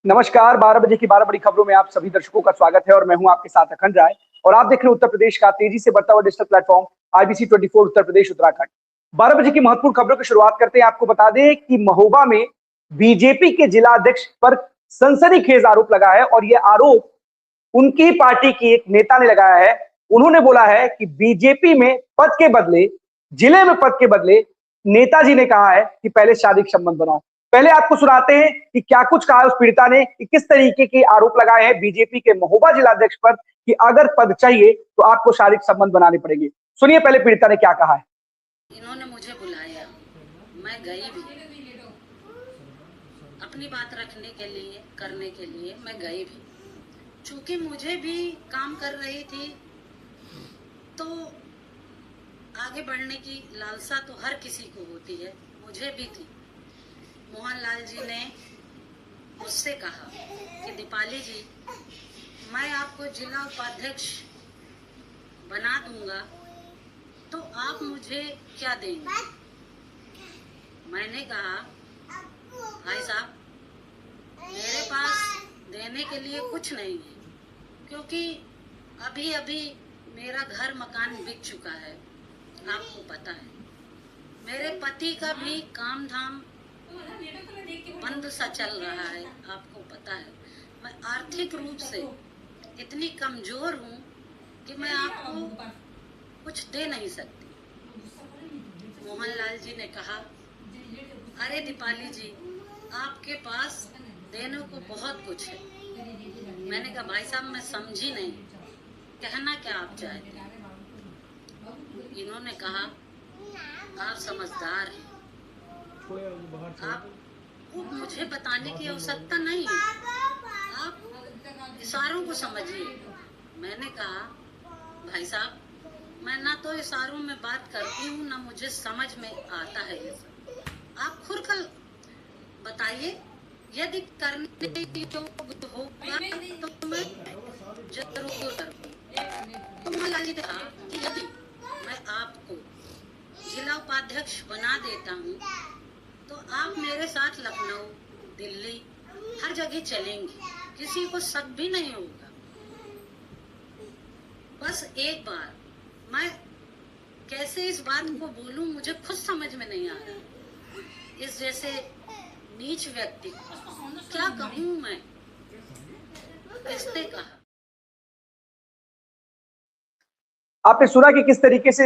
नमस्कार, 12 बजे की 12 बड़ी खबरों में आप सभी दर्शकों का स्वागत है और मैं हूं आपके साथ अखंड राय। और आप देख रहे हैं उत्तर प्रदेश का तेजी से बढ़ता हुआ digital platform IBC 24 Uttar Pradesh Uttarakhand. 12 बजे की महत्वपूर्ण खबरों की शुरुआत करते हैं। आपको बता दें कि महोबा में बीजेपी के जिला अध्यक्ष पर सनसनीखेज आरोप लगा है और यह आरोप उनकी पार्टी की एक नेता ने लगाया है। उन्होंने बोला है कि बीजेपी में पद के बदले, जिले में पद के बदले नेताजी ने कहा है कि पहले शारीरिक संबंध बनाओ। पहले आपको सुनाते हैं कि क्या कुछ कहा है उस पीड़िता ने, कि किस तरीके के आरोप लगाए हैं बीजेपी के महोबा जिलाध्यक्ष पर कि अगर पद चाहिए तो आपको शारीरिक संबंध बनाने पड़ेंगे। सुनिए पहले पीड़िता ने क्या कहा है। इन्होंने मुझे बुलाया, मैं गई भी, अपनी बात रखने के लिए, करने के लिए मैं गई भी। चूंकि मुझे भी काम कर रही थी तो आगे बढ़ने की लालसा तो हर किसी को होती है, मुझे भी थी। मोहनलाल जी ने मुझसे कहा कि दीपाली जी, मैं आपको जिला उपाध्यक्ष बना दूंगा तो आप मुझे क्या देंगे। मैंने कहा, भाई साहब, मेरे पास देने के लिए कुछ नहीं है, क्योंकि अभी अभी मेरा घर मकान बिक चुका है, आपको पता है। मेरे पति का भी काम धाम बंद सा चल रहा है, आपको पता है। मैं आर्थिक रूप से इतनी कमजोर हूँ कि मैं आपको कुछ दे नहीं सकती। मोहनलाल जी ने कहा, अरे दीपाली जी, आपके पास देने को बहुत कुछ है। मैंने कहा, भाई साहब, मैं समझी नहीं, कहना क्या आप चाहते हैं। इन्होंने कहा, आप समझदार हैं, आपको मुझे बताने की आवश्यकता नहीं है, आप इशारों को समझिए। मैंने कहा, भाई साहब, मैं ना तो इशारों में बात करती हूँ, ना मुझे समझ में आता है ये सब। आप खुलकर बताइए, यदि करने योग्य होगा तो मैं जरूर करूँगी। तो मोहनलाल जी ने कहा कि यदि मैं आपको जिला उपाध्यक्ष बना देता हूँ तो आप मेरे साथ लखनऊ, दिल्ली, हर जगह चलेंगे, किसी को शक भी नहीं होगा। बस एक बार मैं कैसे इस बात को बोलूं, मुझे खुद समझ में नहीं आ रहा। इस जैसे नीच व्यक्ति क्या कहूं मैं, किसने कहा। आपने सुना कि किस तरीके से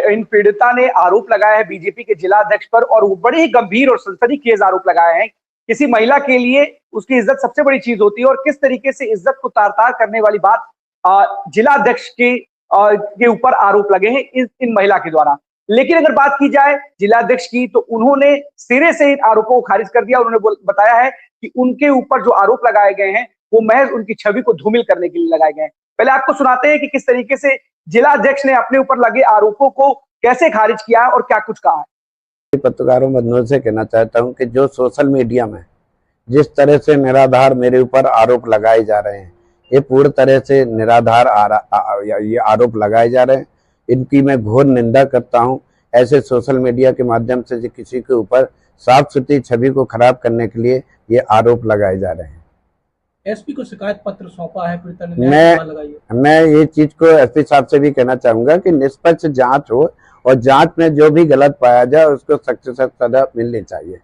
इन पीड़िता ने आरोप लगाया है बीजेपी के जिला अध्यक्ष पर, और वो बड़े ही गंभीर और सनसनीखेज आरोप लगाए हैं। किसी महिला के लिए उसकी इज्जत सबसे बड़ी चीज होती है और किस तरीके से इज्जत को तार तार करने वाली बात जिला अध्यक्ष के ऊपर आरोप लगे हैं इन महिला के द्वारा। लेकिन अगर बात की जाए जिला अध्यक्ष की, तो उन्होंने सिरे से इन आरोपों को खारिज कर दिया। उन्होंने बताया है कि उनके ऊपर जो आरोप लगाए गए हैं वो महज उनकी छवि को धूमिल करने के लिए लगाए गए हैं। पहले आपको सुनाते हैं कि किस तरीके से जिला अध्यक्ष ने अपने ऊपर लगे आरोपों को कैसे खारिज किया है और क्या कुछ कहा है। पत्रकारों बंधुओं से कहना चाहता हूं कि जो सोशल मीडिया में जिस तरह से निराधार मेरे ऊपर आरोप लगाए जा रहे हैं, ये पूरी तरह से निराधार ये आरोप लगाए जा रहे हैं। इनकी मैं घोर निंदा करता हूं। ऐसे सोशल मीडिया के माध्यम से किसी के ऊपर साफ सुथरी छवि को खराब करने के लिए ये आरोप लगाए जा रहे हैं। एसपी को शिकायत पत्र सौंपा है, पीड़िता ने मैं ये चीज को एसपी साहब से भी कहना चाहूंगा कि निष्पक्ष जांच हो और जांच में जो भी गलत पाया जाए उसको सख्त से सख्त सजा मिलनी चाहिए।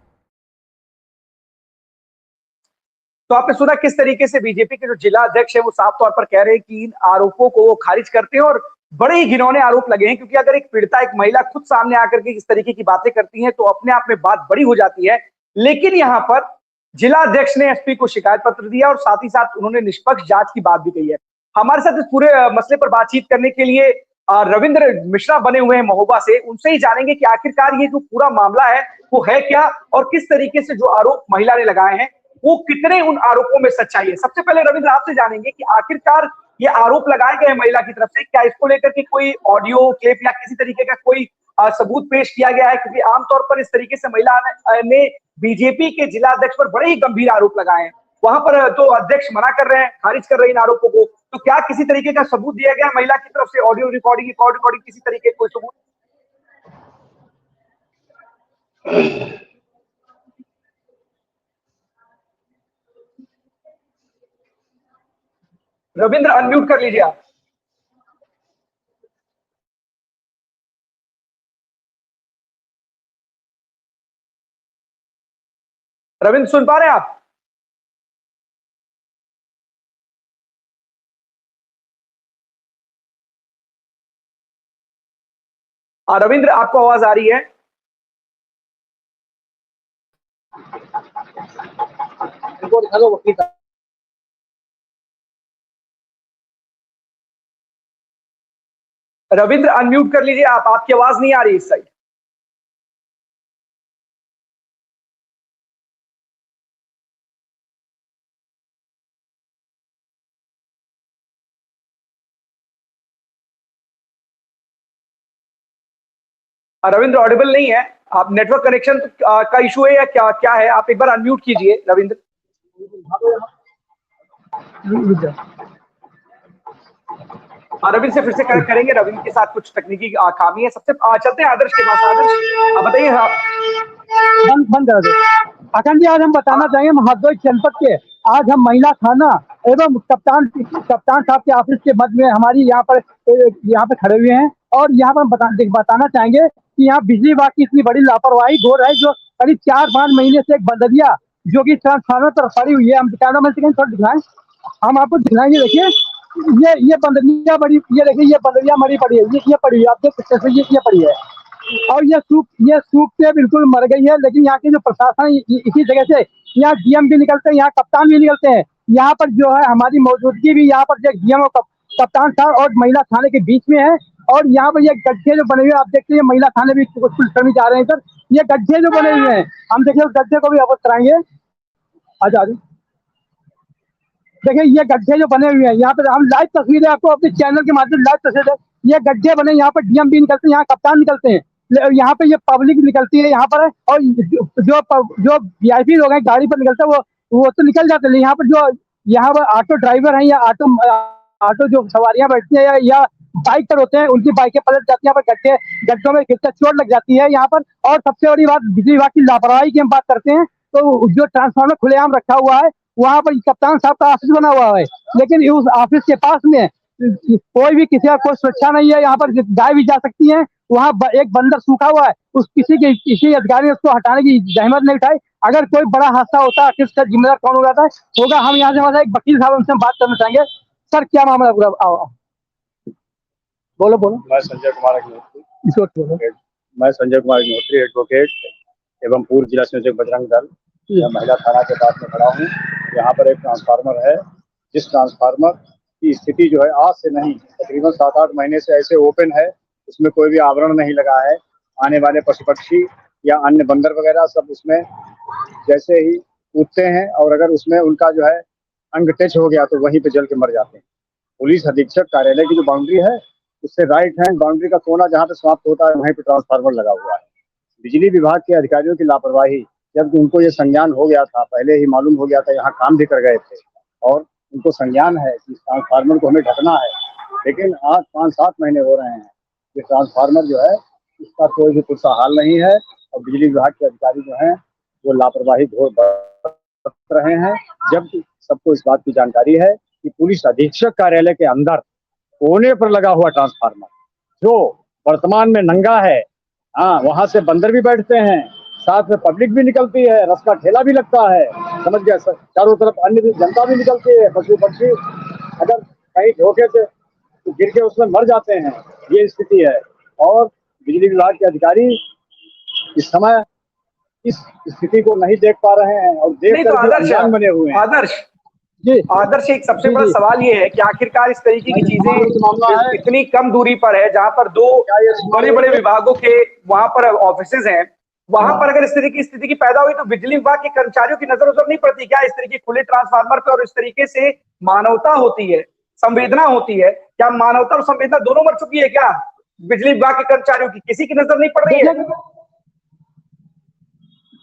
तो आपने सुना किस तरीके से बीजेपी के जो जिला अध्यक्ष है वो साफ तौर पर कह रहे हैं कि इन आरोपों को वो खारिज करते हैं और बड़े ही घिनौने आरोप लगे हैं, क्योंकि अगर एक पीड़िता, एक महिला खुद सामने आकर के इस तरीके की बातें करती हैं तो अपने आप में बात बड़ी हो जाती है। लेकिन यहाँ पर जिला अध्यक्ष ने एसपी को शिकायत पत्र दिया और साथ ही साथ उन्होंने निष्पक्ष जांच की बात भी कही है। हमारे साथ इस पूरे मसले पर बातचीत करने के लिए रविंद्र मिश्रा बने हुए हैं महोबा से। उनसे ही जानेंगे कि आखिरकार ये जो पूरा मामला है वो है क्या और किस तरीके से जो आरोप महिला ने लगाए हैं वो कितने उन आरोपों में सच्चाई है। सबसे पहले रविंद्र आपसे जानेंगे कि आखिरकार ये आरोप लगाए गए महिला की तरफ से, क्या इसको लेकर के कोई ऑडियो क्लिप या किसी तरीके का कोई सबूत पेश किया गया है? क्योंकि आमतौर पर इस तरीके से महिला ने बीजेपी के जिला अध्यक्ष पर बड़े ही गंभीर आरोप लगाए हैं। वहां पर तो अध्यक्ष मना कर रहे हैं, खारिज कर रहे हैं इन आरोपों को। तो क्या किसी तरीके का सबूत दिया गया महिला की तरफ से, ऑडियो रिकॉर्डिंग, कॉल रिकॉर्डिंग, किसी तरीके का कोई सबूत? रविंद्र अनम्यूट कर लीजिए आप। रविंद्र सुन पा रहे हैं आप? रविंद्र आपको आवाज आ रही है? रविंद्र अनम्यूट कर लीजिए आप, आपकी आवाज नहीं आ रही इस साइड। रविंद्र ऑडिबल नहीं है। आप नेटवर्क कनेक्शन का इशू है या क्या क्या है? आप एक बार अनम्यूट कीजिए रविंद्र। रविंद्र से फिर से कनेक्ट करेंगे। रविंद्र के साथ कुछ तकनीकी खामी है। सबसे चलते हैं आदर्श के पास। आदर्श बताइए। बंद कर दो। अखंड जी, आज हम बताना चाहेंगे महाद्वय जनपद के आज हम महिला थाना एवं कप्तान साहब के ऑफिस के मध्य में हमारी यहाँ पे खड़े हुए हैं और यहाँ पर बताना चाहेंगे कि यहाँ बिजली विभाग की इतनी बड़ी लापरवाही हो रहा है, जो करीब 4-5 महीने से एक बंदरिया जो कि ट्रांसफार्मर पर पड़ी हुई है। हम कैमरा मैन से थोड़ा दिखाएं, हम आपको दिखाएंगे। देखिए ये बंदरिया बड़ी, ये देखिए ये बंदरिया मरी पड़ी है, ये पड़ी है, आप देख सकते हैं ये पड़ी है और ये सूख के बिल्कुल मर गई है। लेकिन यहाँ के जो प्रशासन इसी जगह से यहाँ डीएम भी निकलते हैं, यहाँ कप्तान भी निकलते हैं। यहाँ पर जो है हमारी मौजूदगी भी यहाँ पर डीएम और कप्तान साहब और महिला थाने के बीच में है। और यहाँ पर ये गड्ढे जो बने हुए हैं, आप देखते हैं महिला थाने भी कुछ कर्मी जा रहे हैं सर। ये गड्ढे जो बने हुए हैं, हम देखिए उस गड्ढे को भी अवगत कराएंगे। आजा देखिए ये गड्ढे जो बने हुए हैं, यहाँ पर हम लाइव तस्वीरें आपको अपने चैनल के माध्यम से लाइव तस्वीरें, ये गड्ढे बने, यहाँ पर डीएम भी निकलते हैं, यहाँ कप्तान निकलते हैं, यहाँ पे ये पब्लिक निकलती है यहाँ पर। और जो वीआईपी लोग हैं गाड़ी पर निकलते हैं वो तो निकल जाते हैं। यहाँ पर जो यहाँ पर ऑटो ड्राइवर हैं या ऑटो जो सवारियां बैठती है या बाइक पर होते हैं, उनकी बाइकें पलट जाती है, यहाँ पर गड्ढों में चोट लग जाती है यहाँ पर। और सबसे बड़ी बात बिजली विभाग की लापरवाही की हम बात करते हैं तो जो ट्रांसफार्मर खुलेआम रखा हुआ है, वहाँ पर कप्तान साहब का ऑफिस बना हुआ है, लेकिन उस ऑफिस के पास में कोई भी किसी का कोई सुरक्षा नहीं है। यहाँ पर गाय भी जा सकती है, वहाँ एक बंदर सूखा हुआ है, किसी अधिकारी ने उसको हटाने की जहमत नहीं उठाई। अगर कोई बड़ा हादसा होता है किसका जिम्मेदार कौन हो जाता है होगा। हम यहाँ से हमारा एक वकील साहब उनसे बात करना चाहेंगे। सर क्या मामला पूरा? बोलो। मैं संजय कुमार अग्निहोत्री एडवोकेट एवं पूर्व जिला संयोजक बजरंग दल महिला थाना के पास में खड़ा हूँ। यहाँ पर एक ट्रांसफार्मर है, जिस ट्रांसफार्मर की स्थिति जो है आज से नहीं तकरीबन 7-8 महीने से ऐसे ओपन है, उसमें कोई भी आवरण नहीं लगा है। आने वाले पशु पक्षी या अन्य बंदर वगैरह सब उसमें जैसे ही कूदते हैं और अगर उसमें उनका जो है अंग टच हो गया तो वहीं पे जल के मर जाते हैं। पुलिस अधीक्षक कार्यालय की जो बाउंड्री है उससे राइट हैंड बाउंड्री का कोना जहाँ पे समाप्त होता है वहीं पे ट्रांसफार्मर लगा हुआ है। बिजली विभाग के अधिकारियों की लापरवाही, जब उनको ये संज्ञान हो गया था, पहले ही मालूम हो गया था, यहाँ काम भी कर गए थे और उनको संज्ञान है कि ट्रांसफार्मर को हमें ढकना है, लेकिन आज 5-7 महीने हो रहे हैं ये ट्रांसफार्मर जो है इसका कोई भी पुरसा हाल नहीं है। और बिजली विभाग के अधिकारी जो हैं वो लापरवाही घोर बरत रहे हैं, जबकि सबको इस बात की जानकारी है कि पुलिस अधीक्षक कार्यालय के अंदर कोने पर लगा हुआ ट्रांसफार्मर जो वर्तमान में नंगा है, हाँ, वहां से बंदर भी बैठते हैं, साथ में पब्लिक भी निकलती है, रस का ठेला भी लगता है, समझ गया सर, चारों तरफ अन्य भी जनता भी निकलती है, पशु पक्षी अगर कहीं धोखे से गिर के उसमें मर जाते हैं, ये स्थिति है। और बिजली विभाग के अधिकारी इस समय इस स्थिति को नहीं देख पा रहे हैं और देख कर अनजान बने हुए हैं। आदर्श एक सबसे बड़ा सवाल ये है कि आखिरकार इस तरीके की चीजें इतनी कम दूरी पर है जहां पर दो बड़े बड़े विभागों के वहां पर ऑफिसेज हैं, वहां पर अगर इस तरह की स्थिति की पैदा हुई तो बिजली विभाग के कर्मचारियों की नजर उधर नहीं पड़ती क्या? इस तरीके खुले ट्रांसफार्मर पर और इस तरीके से मानवता होती है, संवेदना होती है, क्या मानवता और संवेदना दोनों मर चुकी है क्या बिजली विभाग के कर्मचारियों की? किसी की नजर नहीं पड़ रही है?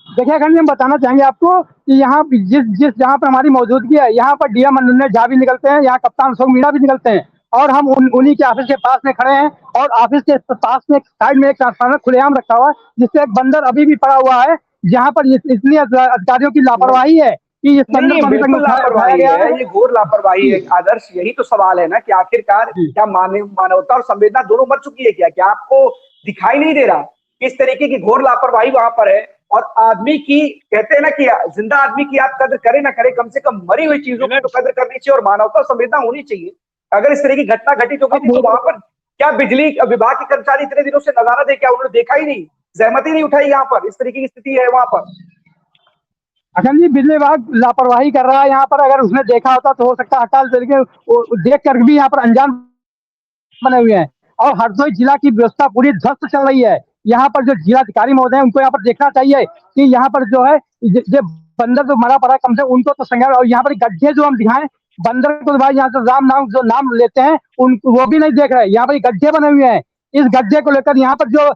देखिए खंड हम बताना चाहेंगे आपको कि यहाँ जहाँ पर हमारी मौजूदगी है, यहाँ पर डीएम मनोज झा भी निकलते हैं, यहाँ कप्तान अशोक मीणा भी निकलते हैं और हम उन्हीं के ऑफिस के पास में खड़े हैं। और ऑफिस के पास में साइड में एक ट्रांसफार्मर खुलेआम रखा हुआ है जिससे एक बंदर अभी भी पड़ा हुआ है। जहाँ पर इतनी अधिकारियों की लापरवाही है कि इस नहीं, संदर्भ में बिल्कुल उठाया लापरवाही गया है, ये घोर लापरवाही है आदर्श। यही तो सवाल है ना कि आखिरकार जी। क्या मानवता और संवेदना दोनों मर चुकी है क्या आपको दिखाई नहीं दे रहा किस तरीके की घोर लापरवाही वहां पर है? और आदमी की कहते हैं ना कि जिंदा आदमी की आप कद्र करें ना करें, कम से कम मरी हुई चीजों की तो कद्र करनी चाहिए और मानवता और संवेदना होनी चाहिए। अगर इस तरह की घटना घटित हो गई थी तो वहां पर क्या बिजली विभाग के कर्मचारी इतने दिनों से नजारा दे, क्या उन्होंने देखा ही नहीं, जहमत ही नहीं उठाई? यहाँ पर इस तरीके की स्थिति है वहां पर। अखंड जी, बिजली विभाग लापरवाही कर रहा है यहाँ पर। अगर उसने देखा होता तो हो सकता है अकाल तरीके देख कर भी यहाँ पर अनजान बने हुए हैं। और हरदोई जिला की व्यवस्था पूरी ध्वस्त चल रही है। यहाँ पर जो जिलाधिकारी महोदय हैं उनको यहाँ पर देखना चाहिए कि यहाँ पर जो है जो बंदर जो मरा पड़ा है कम से उनको तो संज्ञान, और यहाँ पर गड्ढे जो हम दिखाएं बंदर को, भाई यहाँ से राम नाम जो नाम लेते हैं उन वो भी नहीं देख रहे। यहाँ पर गड्ढे बने हुए हैं। इस गड्ढे को लेकर यहाँ पर जो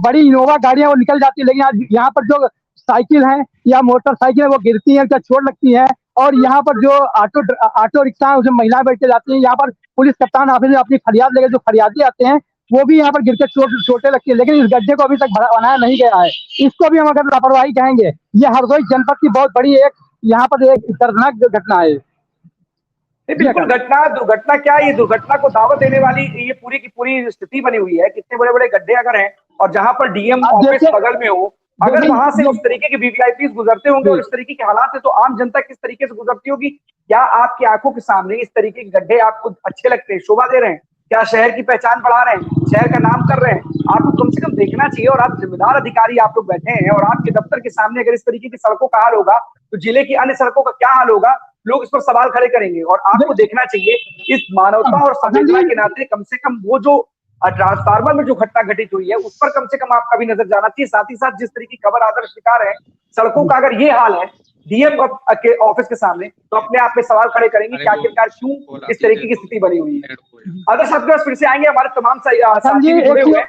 बड़ी इनोवा गाड़ियां वो निकल जाती है, लेकिन यहाँ पर जो साइकिल है या मोटरसाइकिल है वो गिरती है, क्या चोट लगती है। और यहाँ पर जो ऑटो रिक्शा है उसमें महिलाएं बैठ के जाती हैं। यहाँ पर पुलिस कप्तान ऑफिस में अपनी फरियाद लेकर जो फरियादी आते हैं वो भी यहाँ पर गिर के चोटें लगती है, लेकिन इस गड्ढे को अभी तक बनाया नहीं गया है। इसको भी हम अगर लापरवाही कहेंगे। ये हरदोई जनपद की बहुत बड़ी एक यहाँ पर एक दर्दनाक घटना है। बिल्कुल दुर्घटना क्या है, ये दुर्घटना को दावत देने वाली ये पूरी की पूरी स्थिति बनी हुई है। कितने बड़े बड़े गड्ढे अगर हैं और जहां पर डीएम ऑफिस बगल में हो, अगर वहां से उस तरीके के वीवीआईपी गुजरते होंगे और इस तरीके के हालात है तो आम जनता किस तरीके से गुजरती होगी? क्या आपकी आंखों के सामने इस तरीके के गड्ढे आपको अच्छे लगते हैं, शोभा दे रहे हैं? क्या शहर की पहचान बढ़ा रहे हैं, शहर का नाम कर रहे हैं? आपको कम से कम देखना चाहिए। और आप जिम्मेदार अधिकारी आप लोग बैठे हैं और आपके दफ्तर के सामने अगर इस तरीके की सड़कों का हाल होगा तो जिले की अन्य सड़कों का क्या हाल होगा? लोग इस पर सवाल खड़े करेंगे। और आपको देखना चाहिए इस मानवता और संवेदना के नाते कम से कम वो जो ट्रांसफार्मर में जो घटना घटित हुई है उस पर कम से कम आपका भी नजर जाना चाहिए। साथ ही साथ जिस तरह की खबर आदर्श शिकार है, सड़कों का अगर ये हाल है डीएम के ऑफिस के सामने, तो अपने आप में सवाल खड़े करेंगे कि आखिरकार क्यों इस तरीके की स्थिति बनी हुई है। आदर्श आपके पास फिर से आएंगे, हमारे तमाम साथी भी जुड़े हुए हैं।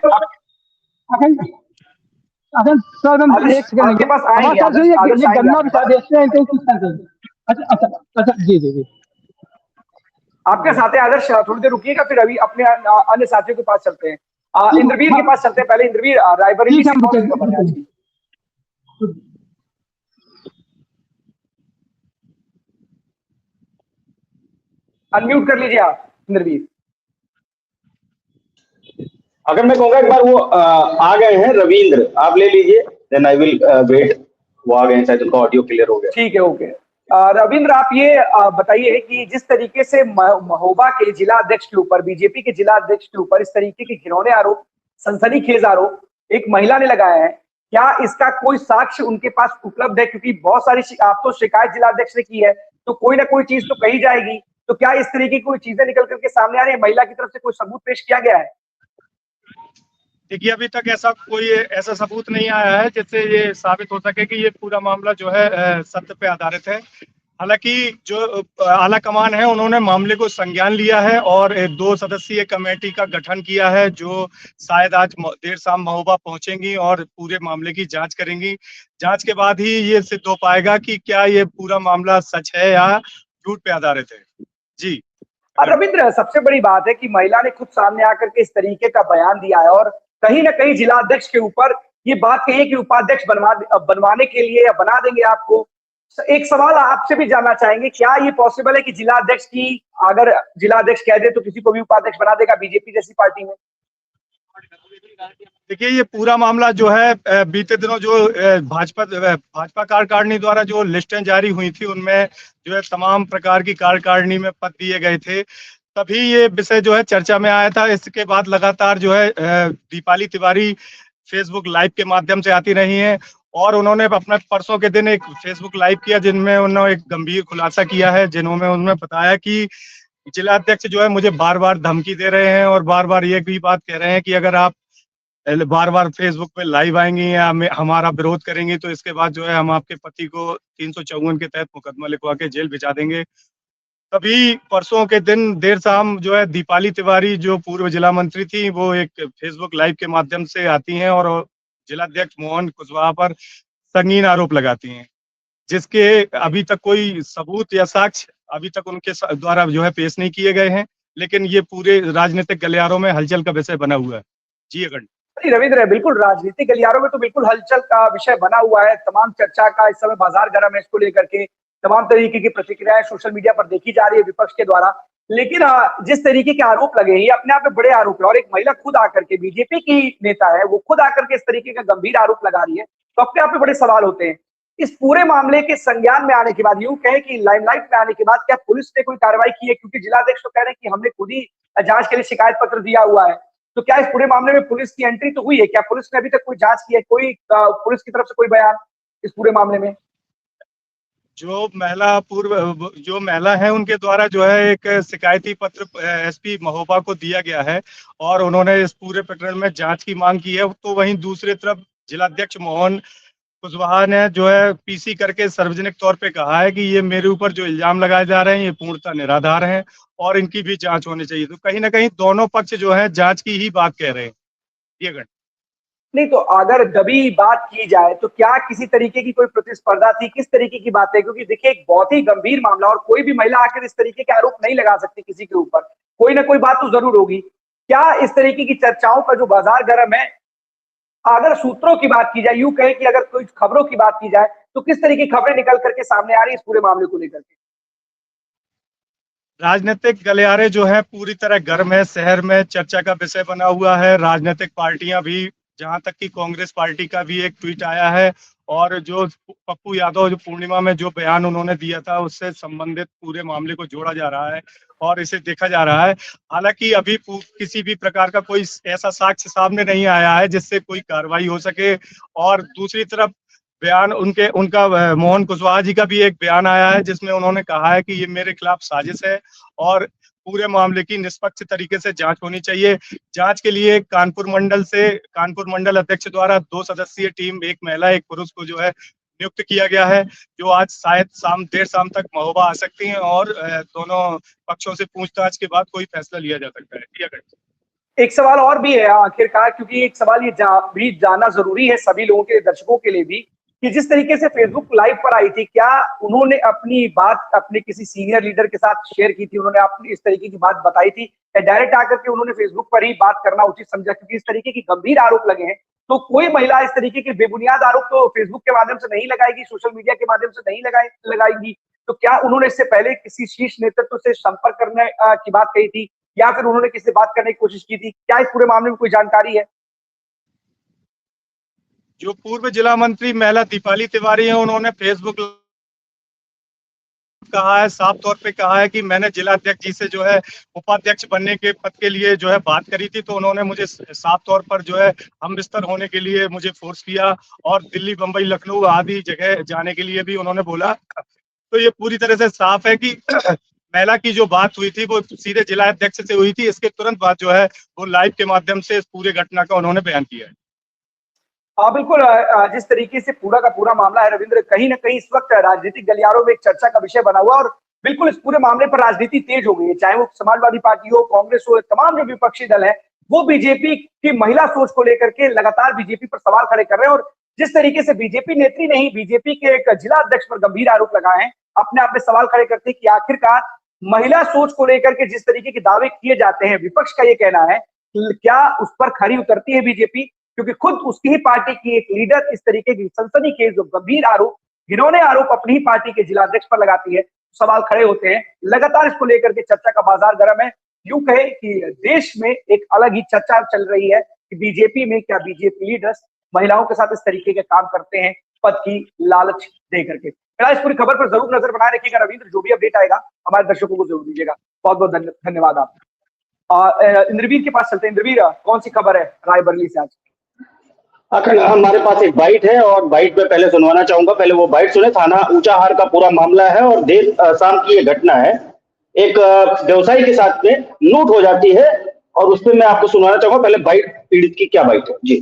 एक सेकंड आपके पास आएंगे, ये गन्ना बिछा देते हैं अच्छा जी जी जी आपके साथ है आदर्श, थोड़ी देर रुकिएगा, फिर अभी अपने अन्य साथियों के पास चलते हैं। इंद्रवीर के पास चलते हैं। पहले इंद्रवीर, रायबरेली से कौन सी खबर है आज की? अनम्यूट कर लीजिए आप इंद्रवीर। अगर मैं कहूंगा एक बार वो आ गए हैं रविंद्र, आप ले लीजिए, देन आई विल वेट। वो आ गए हैं, शायद उनका ऑडियो क्लियर हो गया। ठीक है, ओके। रविंद्र, आप ये बताइए कि जिस तरीके से महोबा के जिला अध्यक्ष के ऊपर, बीजेपी के जिला अध्यक्ष के ऊपर इस तरीके के घिनौने आरोप, सनसनीखेज आरोप एक महिला ने लगाया है, क्या इसका कोई साक्ष्य उनके पास उपलब्ध है? क्योंकि बहुत सारी आप तो शिकायत जिला अध्यक्ष ने की है तो कोई ना कोई चीज तो कही जाएगी। तो क्या इस तरीके की कोई चीजें निकल करके सामने आ रही है? महिला की तरफ से कोई सबूत पेश किया गया है? देखिए, अभी तक ऐसा सबूत नहीं आया है जिससे ये साबित हो सके कि ये पूरा मामला जो है सत्य पे आधारित है। हालांकि जो आला कमान है उन्होंने मामले को संज्ञान लिया है और 2 सदस्यीय कमेटी का गठन किया है जो शायद आज देर शाम महोबा पहुंचेंगी और पूरे मामले की जांच करेंगी। जांच के बाद ही ये सिद्ध हो पाएगा कि क्या ये पूरा मामला सच है या झूठ पे आधारित है। जी रविंद्र, सबसे बड़ी बात है कि महिला ने खुद सामने आकर के इस तरीके का बयान दिया है और कहीं ना कहीं जिला अध्यक्ष के ऊपर ये बात कही है कि उपाध्यक्ष बनवाने के लिए या बना देंगे आपको। एक सवाल आपसे भी जानना चाहेंगे, क्या ये पॉसिबल है कि जिला अध्यक्ष की अगर जिला अध्यक्ष कह दे तो किसी को भी उपाध्यक्ष बना देगा बीजेपी जैसी पार्टी में? देखिए, ये पूरा मामला जो है बीते दिनों जो भाजपा कार्यकारिणी द्वारा जो लिस्टें जारी हुई थी उनमें जो है तमाम प्रकार की कार्यकारिणी में पद दिए गए थे, तभी ये विषय जो है चर्चा में आया था। इसके बाद लगातार जो है दीपाली तिवारी फेसबुक लाइव के माध्यम से आती रही हैं और उन्होंने अपने परसों के दिन एक फेसबुक लाइव किया जिनमें उन्होंने एक गंभीर खुलासा किया है, जिन्होंने उन्होंने बताया कि जिला अध्यक्ष जो है मुझे बार बार धमकी दे रहे हैं और बार बार ये भी बात कह रहे हैं कि अगर आप बार बार फेसबुक पे लाइव आएंगी या हमारा विरोध करेंगी तो इसके बाद जो है हम आपके पति को 354 के तहत मुकदमा लिखवा के जेल भिजा देंगे। तभी परसों के दिन देर शाम जो है दीपाली तिवारी जो पूर्व जिला मंत्री थी वो एक फेसबुक लाइव के माध्यम से आती हैं और जिलाध्यक्ष मोहन कुशवाहा पर संगीन आरोप लगाती हैं, जिसके अभी तक कोई सबूत या साक्ष्य अभी तक उनके द्वारा जो है पेश नहीं किए गए हैं, लेकिन ये पूरे राजनीतिक गलियारों में हलचल का विषय बना हुआ है। जी अखंड। रविंद्र, बिल्कुल राजनीतिक गलियारों में तो बिल्कुल हलचल का विषय बना हुआ है, तमाम चर्चा का इस समय बाजार गर्म है इसको लेकर के। तमाम तरीके की प्रतिक्रियाएं सोशल मीडिया पर देखी जा रही है विपक्ष के द्वारा। लेकिन जिस तरीके के आरोप लगे हैं ये अपने आप में बड़े आरोप है, और एक महिला खुद आकर के, बीजेपी की नेता है, वो खुद आकर के इस तरीके का गंभीर आरोप लगा रही है, तो अपने आप में बड़े सवाल होते हैं। इस पूरे मामले के संज्ञान में आने के बाद, यूं कहें कि लाइमलाइट में आने के बाद, क्या पुलिस ने कोई कार्रवाई की है? क्योंकि जिलाध्यक्ष तो कह रहे हैं कि हमने खुद ही जांच के लिए शिकायत पत्र दिया हुआ है, तो क्या इस पूरे मामले में पुलिस की एंट्री तो हुई है? क्या पुलिस ने अभी तक कोई जांच की है? कोई पुलिस की तरफ से कोई बयान इस पूरे मामले में? जो महिला है उनके द्वारा जो है एक शिकायती पत्र एसपी महोबा को दिया गया है और उन्होंने इस पूरे प्रकरण में जांच की मांग की है। तो वहीं दूसरी तरफ जिलाध्यक्ष मोहन कुशवाहा ने जो है पीसी करके सार्वजनिक तौर पे कहा है कि ये मेरे ऊपर जो इल्जाम लगाए जा रहे हैं ये पूर्णतः निराधार हैं और इनकी भी जांच होनी चाहिए। तो कहीं ना कहीं दोनों पक्ष जो है जांच की ही बात कह रहे हैं। ये घटना नहीं, तो अगर दबी बात की जाए तो क्या किसी तरीके की कोई प्रतिस्पर्धा थी? किस तरीके की बात है? क्योंकि देखिए एक बहुत ही गंभीर मामला, और कोई भी महिला आकर इस तरीके के आरोप नहीं लगा सकती किसी के ऊपर, कोई ना कोई बात तो जरूर होगी। क्या इस तरीके की चर्चाओं का जो बाजार गर्म है, अगर सूत्रों की बात की जाए, यूं कहें कि अगर कोई खबरों की बात की जाए, तो किस तरह की खबरें निकल करके सामने आ रही है इस पूरे मामले को लेकर के? राजनीतिक गलियारे जो है पूरी तरह गर्म है, शहर में चर्चा का विषय बना हुआ है। राजनीतिक पार्टियां भी, जहां तक कि कांग्रेस पार्टी का भी एक ट्वीट आया है और जो पप्पू यादव जो पूर्णिमा में जो बयान उन्होंने दिया था उससे संबंधित पूरे मामले को जोड़ा जा रहा है और इसे देखा जा रहा है। हालांकि अभी किसी भी प्रकार का कोई ऐसा साक्ष्य सामने नहीं आया है जिससे कोई कार्रवाई हो सके। और दूसरी तरफ बयान उनका मोहन कुशवाहा जी का भी एक बयान आया है जिसमें उन्होंने कहा है कि ये मेरे खिलाफ साजिश है और पूरे मामले की निष्पक्ष तरीके से जांच होनी चाहिए। जांच के लिए कानपुर मंडल अध्यक्ष द्वारा 2 सदस्यीय टीम, एक महिला एक पुरुष को जो है नियुक्त किया गया है, जो आज शायद देर शाम तक महोबा आ सकती हैं और दोनों पक्षों से पूछताछ के बाद कोई फैसला लिया जा सकता है। एक सवाल और भी है आखिरकार, क्योंकि एक सवाल ये भी जानना जरूरी है सभी लोगों के, दर्शकों के लिए भी, कि जिस तरीके से फेसबुक लाइव पर आई थी, क्या उन्होंने अपनी बात अपने किसी सीनियर लीडर के साथ शेयर की थी? उन्होंने अपनी इस तरीके की बात बताई थी या डायरेक्ट आकर के उन्होंने फेसबुक पर ही बात करना उचित समझा? क्योंकि इस तरीके की गंभीर आरोप लगे हैं, तो कोई महिला इस तरीके के बेबुनियाद आरोप तो फेसबुक के माध्यम से नहीं लगाएगी, सोशल मीडिया के माध्यम से नहीं लगाएगी। तो क्या उन्होंने इससे पहले किसी शीर्ष नेतृत्व से संपर्क करने की बात कही थी, या फिर उन्होंने किसी से बात करने की कोशिश की थी? क्या इस पूरे मामले में कोई जानकारी है? जो पूर्व जिला मंत्री महिला दीपाली तिवारी हैं, उन्होंने फेसबुक कहा है, साफ तौर पे कहा है कि मैंने जिलाध्यक्ष जी से जो है उपाध्यक्ष बनने के पद के लिए जो है बात करी थी, तो उन्होंने मुझे साफ तौर पर जो है हम बिस्तर होने के लिए मुझे फोर्स किया और दिल्ली, बंबई, लखनऊ आदि जगह जाने के लिए भी उन्होंने बोला। तो ये पूरी तरह से साफ है कि महिला की जो बात हुई थी वो सीधे जिला अध्यक्ष से हुई थी। इसके तुरंत बाद जो है वो लाइव के माध्यम से इस पूरे घटना का उन्होंने बयान किया है। हाँ बिल्कुल, जिस तरीके से पूरा का पूरा मामला है रविंद्र, कहीं ना कहीं इस वक्त राजनीतिक गलियारों में एक चर्चा का विषय बना हुआ, और बिल्कुल इस पूरे मामले पर राजनीति तेज हो गई है। चाहे वो समाजवादी पार्टी हो, कांग्रेस हो, तमाम जो विपक्षी दल है वो बीजेपी की महिला सोच को लेकर के लगातार बीजेपी पर सवाल खड़े कर रहे हैं। और जिस तरीके से बीजेपी नेत्री ने ही बीजेपी के एक जिला अध्यक्ष पर गंभीर आरोप लगाए हैं, अपने आप में सवाल खड़े करते हैं कि आखिरकार महिला सोच को लेकर के जिस तरीके के दावे किए जाते हैं, विपक्ष का ये कहना है, क्या उस पर खरी उतरती है बीजेपी? क्योंकि खुद उसकी ही पार्टी की एक लीडर इस तरीके की सनसनीखेज जो गंभीर आरोप, घिनौने आरोप अपनी ही पार्टी के जिलाध्यक्ष पर लगाती है, सवाल खड़े होते हैं। लगातार इसको लेकर के चर्चा का बाजार गर्म है। यूं कहे कि देश में एक अलग ही चर्चा चल रही है कि बीजेपी में क्या बीजेपी लीडर्स महिलाओं के साथ इस तरीके के काम करते हैं, पद की लालच दे करके। इस पूरी खबर पर जरूर नजर बनाए रखिएगा रविंद्र, जो भी अपडेट आएगा हमारे दर्शकों को जरूर दीजिएगा। बहुत बहुत धन्यवाद आप। इंद्रवीर के पास चलते हैं। इंद्रवीर, कौन सी खबर है रायबरेली से आज? अखंड, हमारे पास एक बाइट है और बाइट में पहले सुनवाना चाहूंगा, पहले वो बाइट सुने। थाना ऊंचाहार का पूरा मामला है और देर शाम की ये घटना है। एक व्यवसायी के साथ में लूट हो जाती है और उस पर मैं आपको सुनवाना चाहूंगा। पहले बाइट पीड़ित की क्या बाइट है जी।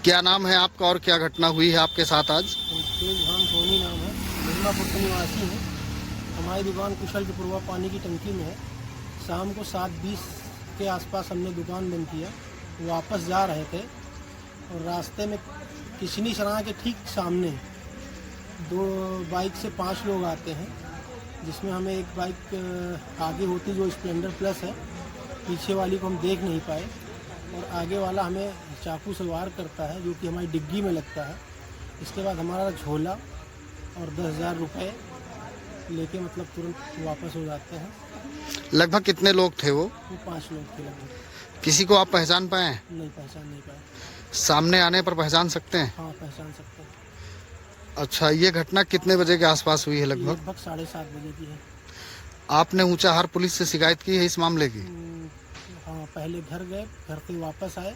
क्या नाम है आपका और क्या घटना हुई है आपके साथ आज? सोनी नाम है, मिर्जापुर के निवासी है। हमारी दुकान कुशल के पूर्वा पानी की टंकी में है। शाम को 7:20 के आसपास हमने दुकान बंद किया, वापस जा रहे थे और रास्ते में किशनी सराय के ठीक सामने 2 बाइक से 5 लोग आते हैं, जिसमें हमें एक बाइक आगे होती जो स्प्लेंडर प्लस है, पीछे वाली को हम देख नहीं पाए और आगे वाला हमें चाकू से वार करता है जो कि हमारी डिग्गी में लगता है। इसके बाद हमारा झोला और 10,000 रुपये लेके मतलब तुरंत वापस हो जाते हैं। लगभग कितने लोग थे वो? 5 लोग थे लगभग। किसी को आप पहचान पाए? नहीं पहचान नहीं पाए। सामने आने पर पहचान सकते हैं? हाँ पहचान सकते हैं। अच्छा, ये घटना कितने बजे के आसपास हुई है लगभग? लगभग 7:30 बजे की है। आपने ऊंचाहार पुलिस से शिकायत की है इस मामले की? हाँ पहले घर गए, घर से वापस आए,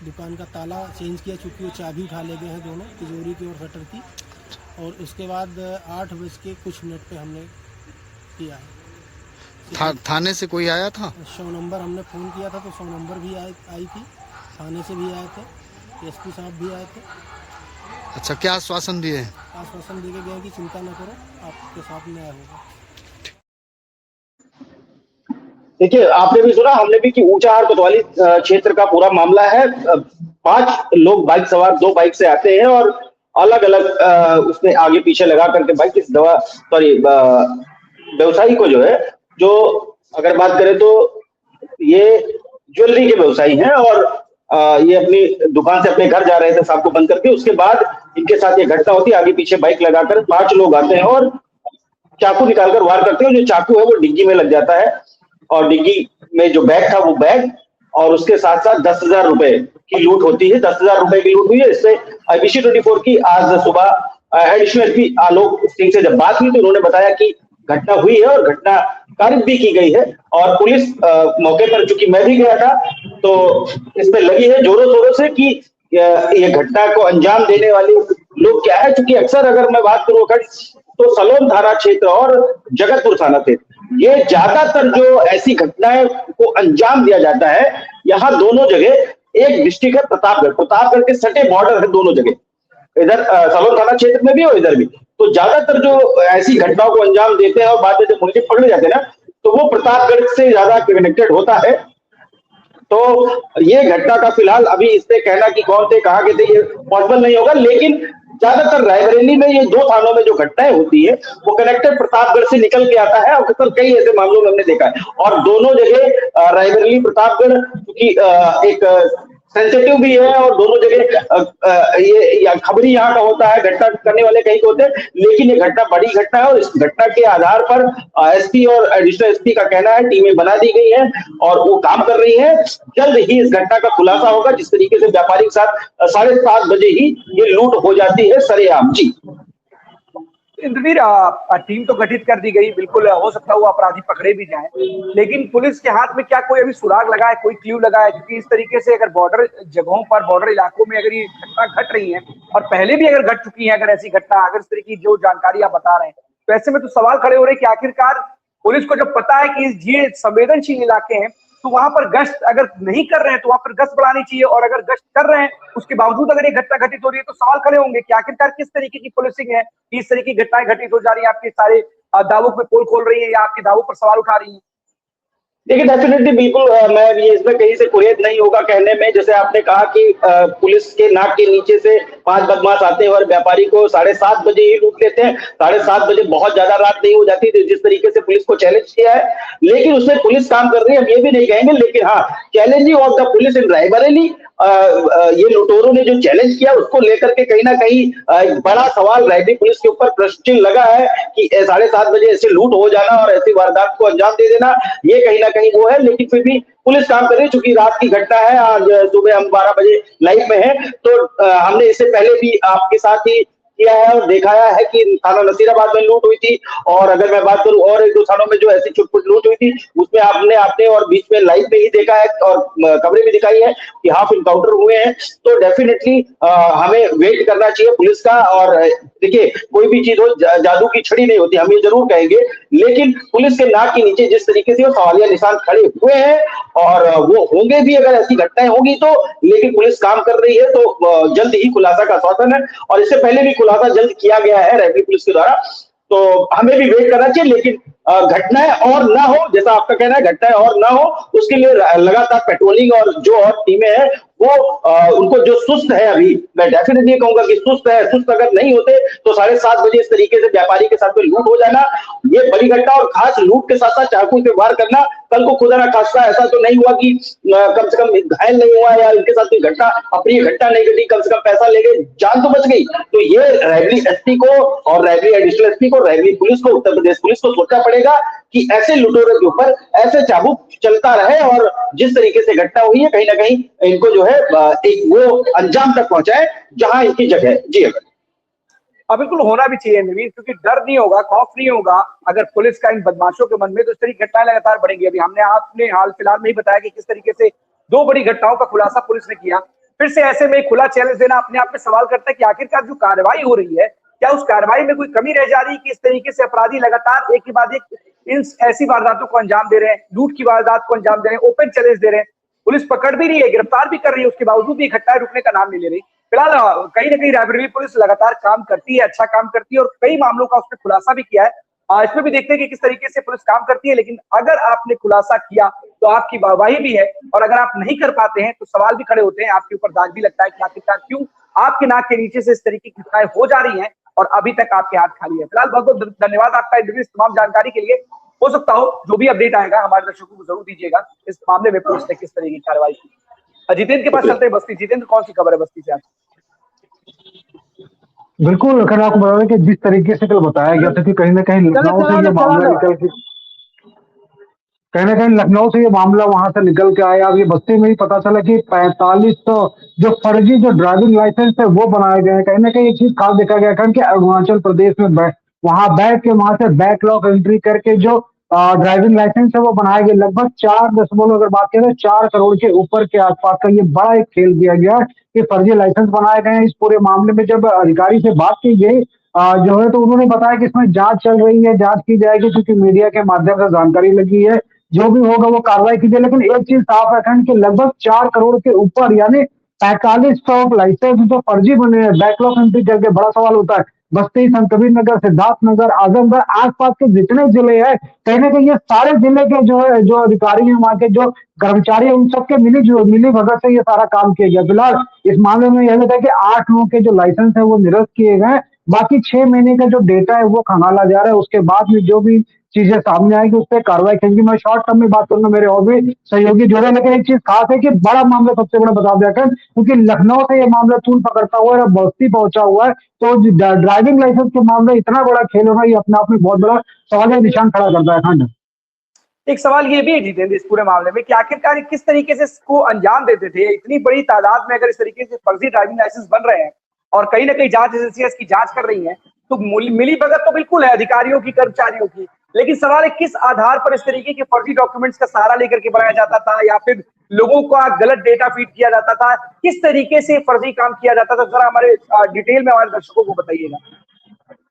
दुकान का ताला चेंज किया चूँकि वो चाबी उठा ले गए हैं दोनों, तिजोरी की और शटर की। और उसके बाद 8 बज के कुछ मिनट पे हमने किया है। थाने से कोई आया था? 100 नंबर हमने फ़ोन किया था तो 100 नंबर भी आई थी, थाने से भी आए थे, एसपी साहब भी आए थे। अच्छा, क्या आश्वासन दिए हैं? आश्वासन दे के गए कि चिंता न करो, आपके साथ न्याय होगा। देखिए, आपने भी सुना, हमने भी कि ऊंचाहार कोतवाली क्षेत्र का पूरा मामला है। 5 लोग बाइक सवार 2 बाइक से आते हैं और अलग अलग उसमें आगे पीछे लगा करके बाइक इस व्यवसायी को जो है, जो अगर बात करें तो ये ज्वेलरी के व्यवसायी हैं और ये अपनी दुकान से अपने घर जा रहे थे शॉप को बंद करके। उसके बाद इनके साथ ये घटना होती है, आगे पीछे बाइक लगाकर 5 लोग आते हैं और चाकू निकालकर वार करते हैं। जो चाकू है वो डिग्गी में लग जाता है और डिग्गी में जो बैग था वो बैग और उसके साथ साथ 10,000 रुपए की लूट होती है। 10,000 रुपए की लूट हुई है। इससे IBC 24 की आज सुबह एडिशनल एसपी आलोक सिंह से जब बात हुई तो उन्होंने बताया कि घटना हुई है और घटना कारित भी की गई है और पुलिस मौके पर, चूंकि मैं भी गया था, तो इसमें लगी है जोरों शोरों से कि ये घटना को अंजाम देने वाले लोग क्या है। चूंकि अक्सर अगर मैं बात करूं तो सलोन थाना क्षेत्र और जगतपुर थाना क्षेत्र, ये ज्यादातर जो ऐसी घटनाएं को अंजाम दिया जाता है, यहाँ दोनों जगह, एक डिस्ट्रिक्ट है प्रतापगढ़ के सटे बॉर्डर है दोनों जगह, इधर सलोन थाना क्षेत्र में भी और इधर भी। तो ज्यादातर जो ऐसी घटनाओं को अंजाम देते हैं और बाद में जब मुलजिम पकड़े जाते हैं ना, तो वो प्रतापगढ़ से ज्यादा कनेक्टेड होता है। तो ये घटना का फिलहाल अभी इससे कहना कि कौन थे कहाँ के थे ये पॉसिबल नहीं होगा, लेकिन ज्यादातर रायबरेली में ये 2 थानों में जो घटनाएं होती है वो कनेक्टेड प्रतापगढ़ से निकल के आता है और अक्सर कई ऐसे मामलों में हमने देखा है। और दोनों जगह रायबरेली प्रतापगढ़ क्योंकि एक सेंसिटिव भी है और दोनों जगह ये खबरी यहाँ का होता है, घटना करने वाले कहीं के होते हैं, लेकिन ये घटना बड़ी घटना है और इस घटना के आधार पर एसपी और एडिशनल एसपी का कहना है टीमें बना दी गई हैं और वो काम कर रही हैं। जल्द ही इस घटना का खुलासा होगा। जिस तरीके से व्यापारी के साथ 7:30 बजे ही ये लूट हो जाती है सरेआम। जी इंद्रवीर, टीम तो गठित कर दी गई, बिल्कुल हो सकता है वो अपराधी पकड़े भी जाएं, लेकिन पुलिस के हाथ में क्या कोई अभी सुराग लगा है, कोई क्ल्यू लगा है? क्योंकि इस तरीके से अगर बॉर्डर जगहों पर, बॉर्डर इलाकों में अगर ये घटना घट रही है और पहले भी अगर घट चुकी है, अगर ऐसी घटना, अगर इस तरीके की जो जानकारी आप बता रहे हैं, तो ऐसे में तो सवाल खड़े हो रहे हैं कि आखिरकार पुलिस को जब पता है कि ये संवेदनशील इलाके हैं तो वहां पर गश्त अगर नहीं कर रहे हैं तो वहां पर गश्त बढ़ानी चाहिए, और अगर गश्त कर रहे हैं उसके बावजूद अगर ये घटना घटित हो रही है तो सवाल खड़े होंगे कि आखिरकार किस तरीके की पुलिसिंग है कि इस तरीके की घटनाएं घटित हो जा रही है, आपके सारे दावों पे पोल खोल रही है या आपके दावों पर सवाल उठा रही है? देखिए, डेफिनेटली बिल्कुल मैं ये इसमें कहीं से कुरेद नहीं होगा कहने में। जैसे आपने कहा कि पुलिस के नाक के नीचे से 5 बदमाश आते हैं और व्यापारी को 7:30 बजे ही लूट लेते हैं। 7:30 बजे बहुत ज्यादा रात नहीं हो जाती जिस तरीके से पुलिस को चैलेंज किया है, लेकिन उसमें पुलिस काम कर रही है, हम ये भी नहीं कहेंगे। लेकिन हाँ, चैलेंजिंग ऑफ द पुलिस इन रायबरेली, ये लुटेरों ने जो चैलेंज किया उसको लेकर के कहीं ना कहीं बड़ा सवाल रायबरेली पुलिस के ऊपर प्रश्न चिन्ह लगा है कि 7:30 बजे ऐसे लूट हो जाना और ऐसी वारदात को अंजाम दे देना, ये कहीं ना कहीं वो है। लेकिन फिर भी पुलिस काम कर रही है। चूंकि रात की घटना है, आज सुबह हम 12 बजे लाइव में है, तो हमने इससे पहले भी आपके साथ ही किया है और दिखाया है कि थाना नसीराबाद में लूट हुई थी। और अगर मैं बात करूं और 1-2 थानों में जो ऐसी छुटपुट लूट हुई थी उसमें आपने और बीच में लाइव में ही देखा है और खबरें भी दिखाई है कि हाफ इनकाउंटर हुए हैं। तो डेफिनेटली हमें वेट करना चाहिए पुलिस का। और देखिए, कोई भी चीज हो जादू की छड़ी नहीं होती, हम ये जरूर कहेंगे, लेकिन पुलिस के नाक के नीचे जिस तरीके से वो सवालिया निशान खड़े हुए हैं और वो होंगे भी अगर ऐसी घटनाएं होंगी तो, लेकिन पुलिस काम कर रही है तो जल्द ही खुलासा का आश्वासन है और इससे पहले भी खुलासा जल्द किया गया है रायबरेली पुलिस के द्वारा। तो हमें भी वेट करना चाहिए, लेकिन घटनाएं और ना हो, जैसा आपका कहना है घटनाएं और ना हो, उसके लिए लगातार पेट्रोलिंग और जो और टीमें हैं वो उनको जो सुस्त है, अभी मैं डेफिनेटली कहूंगा कि सुस्त है, सुस्त अगर नहीं होते तो 7:30 बजे इस तरीके से व्यापारी के साथ कोई लूट हो जाना, ये बड़ी घटना। और खास लूट के साथ साथ चाकू से वार करना, कल को खुदा ना खास्ता ऐसा तो नहीं हुआ कि कम से कम घायल नहीं हुआ या इनके साथ कोई घटना, अप्रिय घटना नहीं घटी, कम से कम पैसा ले गए, जान तो बच गई। तो ये रैवली एसपी को और रैवली एडिशनल एसपी को, रैवली पुलिस को, उत्तर प्रदेश पुलिस को सोचना पड़ेगा कि ऐसे लुटेरों के ऊपर ऐसे चाबुक चलता रहे और जिस तरीके से घटना हुई है कहीं ना कहीं इनको जो है एक वो अंजाम तक पहुंचाए जहां इनकी जगह है। जी अगर अब बिल्कुल होना भी चाहिए नवीन, क्योंकि डर नहीं होगा, खौफ नहीं होगा अगर पुलिस का इन बदमाशों के मन में, तो इस तरह की घटनाएं लगातार बढ़ेंगी। अभी हमने आपने हाल फिलहाल में ही बताया कि किस तरीके से 2 बड़ी घटनाओं का खुलासा पुलिस ने किया। फिर से ऐसे में खुला चैलेंज देना अपने आप में सवाल करता है कि आखिरकार जो कार्रवाई हो रही है, क्या उस कार्रवाई में कोई कमी रह जा रही है कि इस तरीके से अपराधी लगातार एक के बाद एक इन ऐसी वारदातों को अंजाम दे रहे हैं, लूट की वारदात को अंजाम दे रहे हैं, ओपन चैलेंज दे रहे हैं, पुलिस पकड़ भी रही है, गिरफ्तार भी कर रही है, उसके बावजूद भी घटनाएं रुकने का नाम नहीं ले रही। फिलहाल कहीं ना कहीं रायबरेली पुलिस लगातार काम करती है, अच्छा काम करती है और कई मामलों का उसने खुलासा भी किया है। इसमें भी देखते हैं कि किस तरीके से पुलिस काम करती है। लेकिन अगर आपने खुलासा किया तो आपकी वाहवाही भी है, और अगर आप नहीं कर पाते हैं तो सवाल भी खड़े होते हैं, आपके ऊपर दाग भी लगता है कि आखिरकार क्यों आपके नाक के नीचे से इस तरीके की घटनाएं हो जा रही हैं और अभी तक आपके हाथ खाली है। फिलहाल बहुत बहुत धन्यवाद आपका इस तमाम जानकारी के लिए। हो सकता हो जो भी अपडेट आएगा हमारे दर्शकों को जरूर दीजिएगा इस मामले में पुलिस ने किस तरह की कार्रवाई की। जितेंद्र के पास चलते हैं बस्ती। जितेंद्र, कौन सी खबर है बस्ती से आज? बिल्कुल, अगर आपको बता दें कि जिस तरीके से कल बताया गया था कि कहीं ना कहीं लखनऊ से ये मामला निकल के कहीं ना कहीं लखनऊ से ये मामला वहां से निकल के आया। अब ये बस्ती में ही पता चला कि 4500 जो फर्जी जो ड्राइविंग लाइसेंस है वो बनाए गए हैं। कहीं ना कहीं एक चीज खास देखा गया कि अरुणाचल प्रदेश में वहां बैठ के वहां से बैकलॉग एंट्री करके जो ड्राइविंग लाइसेंस है वो बनाए गए। लगभग 4 अगर बात करें 4 करोड़ के ऊपर के आसपास का ये बड़ा एक खेल किया गया कि फर्जी लाइसेंस बनाए गए हैं। इस पूरे मामले में जब अधिकारी से बात की गई जो है तो उन्होंने बताया कि इसमें जांच चल रही है, जांच की जाएगी, क्योंकि मीडिया के माध्यम से जानकारी लगी है, जो भी होगा वो कार्रवाई कीजिए। लेकिन एक चीज साफ है कि लगभग 4 करोड़ के ऊपर यानी 4500 लाइसेंस जो फर्जी बने हैं बैकलॉग एंट्री करके, बड़ा सवाल होता है बस्ती, संत कबीर नगर, सिद्धार्थनगर, आजमगढ़, आसपास के जितने जिले हैं कहीं ना कहीं ये सारे जिले के जो है जो अधिकारी हैं, वहाँ के जो कर्मचारी हैं, उन सबके मिली भगत से ये सारा काम किया गया। फिलहाल इस मामले में यह लगता है कि 8 लोगों के जो लाइसेंस है वो निरस्त किए गए, बाकी 6 महीने का जो डेटा है वो खंगाला जा रहा है। उसके बाद में जो भी चीजें सामने आएगी उस पर कार्रवाई करेंगी। मैं शॉर्ट टर्म में बात करूंगा, मेरे और भी सहयोगी जुड़े। लेकिन एक चीज खास है कि बड़ा मामला सबसे बड़ा बता दिया कर, क्योंकि लखनऊ से ये मामला तूल पकड़ता हुआ है, बस्ती पहुंचा हुआ है। तो ड्राइविंग लाइसेंस के मामले इतना बड़ा खेल होना ये अपने आप में बहुत बड़ा सवाल है, निशान खड़ा करता है। खंड एक सवाल ये भी है जितेंद्र इस पूरे मामले में कि आखिरकार किस तरीके से इसको अंजाम देते थे। इतनी बड़ी तादाद में अगर इस तरीके से फर्जी ड्राइविंग लाइसेंस बन रहे हैं और कहीं ना कहीं जांच एजेंसियां इसकी जांच कर रही हैं, तो मिली भगत तो बिल्कुल है अधिकारियों की, कर्मचारियों की। लेकिन सवाल है किस आधार पर इस तरीके के फर्जी डॉक्यूमेंट्स का सहारा लेकर के बनाया जाता था, या फिर लोगों का गलत डेटा फीड किया जाता था, किस तरीके से फर्जी काम किया जाता था, जरा हमारे डिटेल में हमारे दर्शकों को बताइएगा।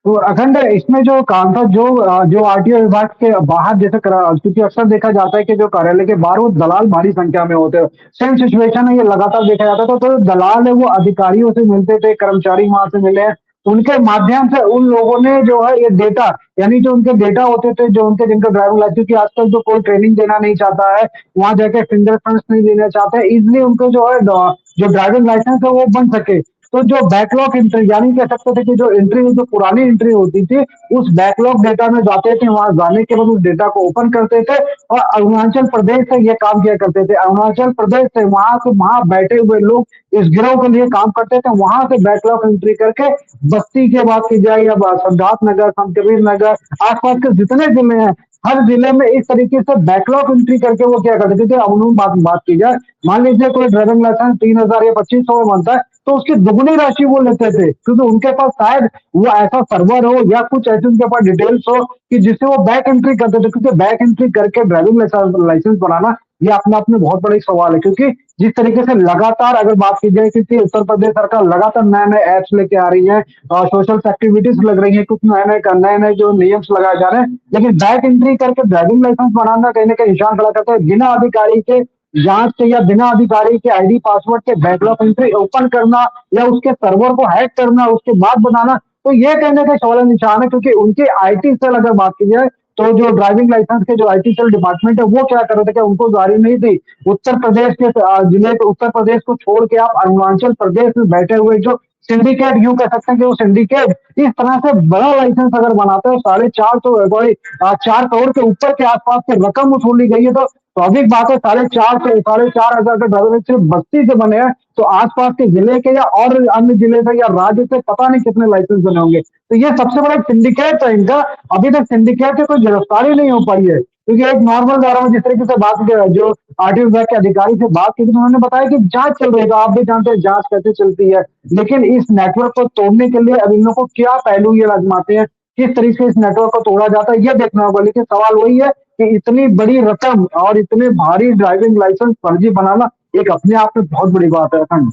तो अखंड इसमें जो काम था जो आरटीओ विभाग के बाहर जैसे क्योंकि अक्सर देखा जाता है कि जो कार्यालय के बाहर वो दलाल भारी संख्या में होते हैं। सेम सिचुएशन है, ये लगातार देखा जाता था। तो दलाल है वो अधिकारियों से मिलते थे, कर्मचारी वहां से मिले, उनके माध्यम से उन लोगों ने जो है ये डेटा यानी जो उनके डेटा होते थे, जो उनके जिनका ड्राइविंग लाइसेंस की आजकल जो कोई ट्रेनिंग देना नहीं चाहता है, वहां जाके फिंगरप्रिंट्स नहीं देना चाहता है, इजिली उनको जो है जो ड्राइविंग लाइसेंस है वो बन सके। तो जो बैकलॉग एंट्री यानी कह सकते थे कि जो पुरानी एंट्री होती थी उस बैकलॉग डेटा में जाते थे, वहां जाने के बाद उस डेटा को ओपन करते थे और अरुणाचल प्रदेश से ये काम किया करते थे। अरुणाचल प्रदेश से वहां बैठे हुए लोग इस गिरोह के लिए काम करते थे, वहां से बैकलॉग एंट्री करके बस्ती की बात की जाए या सिद्धार्थनगर, संत कबीर नगर, आसपास के जितने जिले हैं हर जिले में इस तरीके से बैकलॉग एंट्री करके वो क्या करते थे। अमूमन बात की जाए, मान लीजिए कोई ड्राइविंग लाइसेंस 3000 या 2500 में बनता है तो उसकी दुगनी राशि वो लेते थे, क्योंकि उनके पास शायद वो ऐसा सर्वर हो या कुछ ऐसे उनके पास डिटेल्स हो कि जिससे वो बैक एंट्री करते थे। क्योंकि बैक एंट्री करके ड्राइविंग लाइसेंस बनाना ये अपने आप में बहुत बड़ा सवाल है, क्योंकि जिस तरीके से लगातार अगर बात की जाए क्योंकि उत्तर प्रदेश सरकार लगातार नए एप्स लेके आ रही है, सोशल एक्टिविटीज लग रही है, कुछ नए जो नियम्स लगाए जा रहे हैं, लेकिन बैक एंट्री करके ड्राइविंग लाइसेंस बनाना कहीं ना कहीं निशान खड़ा करता है। बिना अधिकारी के जांच के या बिना अधिकारी के आईडी पासवर्ड के बैकलॉग एंट्री ओपन करना या उसके सर्वर को हैक करना उसके बाद बनाना, तो ये कहने का सवाल निशान है। क्योंकि उनके आईटी सेल अगर बात की जाए तो जो ड्राइविंग लाइसेंस के जो आईटी डिपार्टमेंट है वो क्या कर रहे थे, क्या उनको जारी नहीं थी? उत्तर प्रदेश के जिले को, उत्तर प्रदेश को छोड़ के आप अरुणाचल प्रदेश में बैठे हुए जो सिंडिकेट, यूं कह सकते हैं कि वो सिंडिकेट इस तरह से बड़ा लाइसेंस अगर बनाता है, 4.5 करोड़ के ऊपर के आसपास की रकम वसूली गई है, तो स्वाभाविक बात है 4.5 के ड्राइवर सिर्फ बस्ती से बने हैं, तो आसपास के जिले के या और अन्य जिले से या राज्य से पता नहीं कितने लाइसेंस बने होंगे। तो ये सबसे बड़ा सिंडिकेट है इनका। अभी तक सिंडिकेट की कोई गिरफ्तारी नहीं हो पाई है, क्योंकि एक नॉर्मल दायरा में जिस तरीके से बात जो आरटीओ विभाग के अधिकारी से बात की थी, उन्होंने बताया कि जांच चल रही है। तो आप भी जानते हैं जांच कैसे चलती है, लेकिन इस नेटवर्क को तोड़ने के लिए अब इन लोगों को क्या पहलू ये आजमाते हैं, किस तरीके से इस नेटवर्क को तोड़ा जाता है, ये देखना होगा। लेकिन सवाल वही है कि इतनी बड़ी रकम और इतने भारी ड्राइविंग लाइसेंस फर्जी बनाना एक अपने आप में बहुत बड़ी बात है। अखंड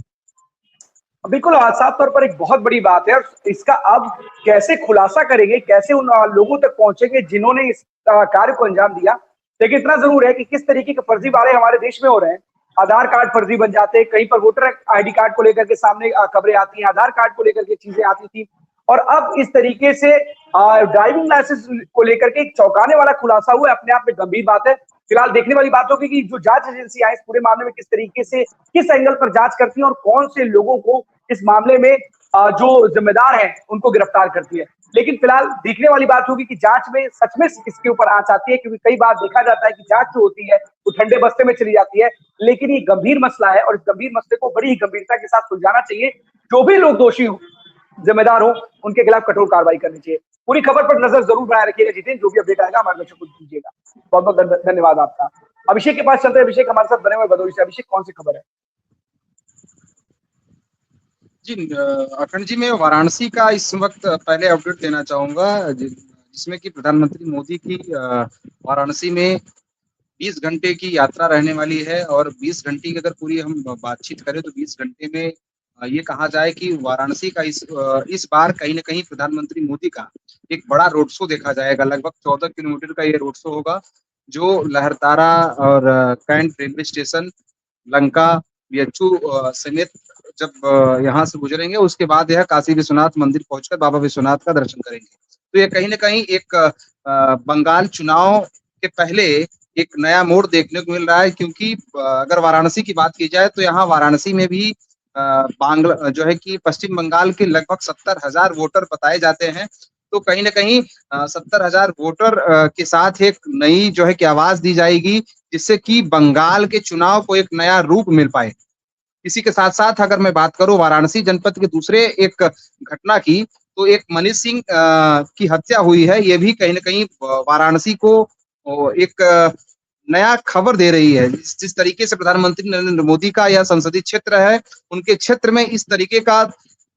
बिल्कुल साफ तौर पर एक बहुत बड़ी बात है, और इसका अब कैसे खुलासा करेंगे, कैसे उन लोगों तक पहुंचेंगे जिन्होंने इस कार्य को अंजाम दिया। लेकिन इतना जरूर है कि किस तरीके के फर्जी वाले हमारे देश में हो रहे हैं। आधार कार्ड फर्जी बन जाते हैं, कहीं पर वोटर आईडी कार्ड को लेकर के सामने खबरें आती हैं, आधार कार्ड को लेकर के चीजें आती थी, और अब इस तरीके से ड्राइविंग लाइसेंस को लेकर के एक चौंकाने वाला खुलासा हुआ है। अपने आप में गंभीर बात है। फिलहाल देखने वाली बात होगी कि जो जांच एजेंसी है इस पूरे मामले में किस तरीके से, किस एंगल पर जांच करती है और कौन से लोगों को इस मामले में जो जिम्मेदार हैं उनको गिरफ्तार करती है। लेकिन फिलहाल देखने वाली बात होगी कि जांच में सच में इसके ऊपर आंच आती है, क्योंकि कई बार देखा जाता है कि जांच जो होती है वो ठंडे बस्ते में चली जाती है। लेकिन ये गंभीर मसला है और इस गंभीर मसले को बड़ी ही गंभीरता के साथ सुलझाना चाहिए। जो भी लोग दोषी हो, जिम्मेदार हो, उनके खिलाफ कठोर कार्रवाई करनी चाहिए। पूरी खबर पर नजर जरूर बनाए रखिएगा जितेंद्र, जो भी अपडेट आएगा हमारे दर्शकों को दीजिएगा। बहुत बहुत धन्यवाद आपका। अभिषेक के पास चलते हैं। अभिषेक हमारे साथ बने हुए भदोही से। अभिषेक, कौन सी खबर है? जी अखंड जी, मैं वाराणसी का इस वक्त पहले अपडेट देना चाहूंगा, जिसमें कि प्रधानमंत्री मोदी की वाराणसी में 20 घंटे की यात्रा रहने वाली है। और 20 घंटे की अगर पूरी हम बातचीत करें तो 20 घंटे में ये कहा जाए कि वाराणसी का इस बार कहीं ना कहीं प्रधानमंत्री मोदी का एक बड़ा रोड शो देखा जाएगा। लगभग 14 किलोमीटर का ये रोड शो होगा, जो लहरतारा और Cantt railway station, Lanka, BHU समेत जब यहाँ से गुजरेंगे, उसके बाद यह काशी विश्वनाथ मंदिर पहुंचकर बाबा विश्वनाथ का दर्शन करेंगे। तो ये कहीं ना कहीं एक बंगाल चुनाव के पहले एक नया मोड़ देखने को मिल रहा है, क्योंकि अगर वाराणसी की बात की जाए तो यहाँ वाराणसी में भी बांग्ला जो है कि पश्चिम बंगाल के लगभग 70,000 वोटर बताए जाते हैं। तो कहीं ना कहीं 70,000 वोटर के साथ एक नई जो है कि आवाज दी जाएगी, जिससे कि बंगाल के चुनाव को एक नया रूप मिल पाए। इसी के साथ साथ अगर मैं बात करूं वाराणसी जनपद के दूसरे एक घटना की, तो एक मनीष सिंह की हत्या हुई है। ये भी कहीं ना कहीं वाराणसी को एक नया खबर दे रही है। जिस तरीके से प्रधानमंत्री नरेंद्र मोदी का यह संसदीय क्षेत्र है, उनके क्षेत्र में इस तरीके का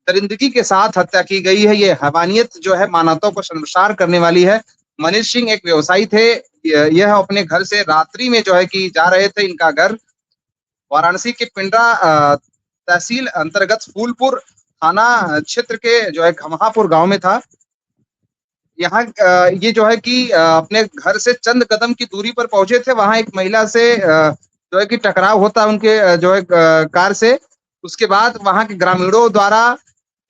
दरिंदगी के साथ हत्या की गई है। ये हैवानियत जो है मानवता को शर्मसार करने वाली है। मनीष सिंह एक व्यवसायी थे। यह अपने घर से रात्रि में जो है कि जा रहे थे। इनका घर वाराणसी के पिंडरा तहसील अंतर्गत फूलपुर थाना क्षेत्र के जो है खमहापुर गांव में था। यहाँ ये जो है कि अपने घर से चंद कदम की दूरी पर पहुंचे थे। वहां एक महिला से जो है कि टकराव होता है उनके जो है कार से। उसके बाद वहां के ग्रामीणों द्वारा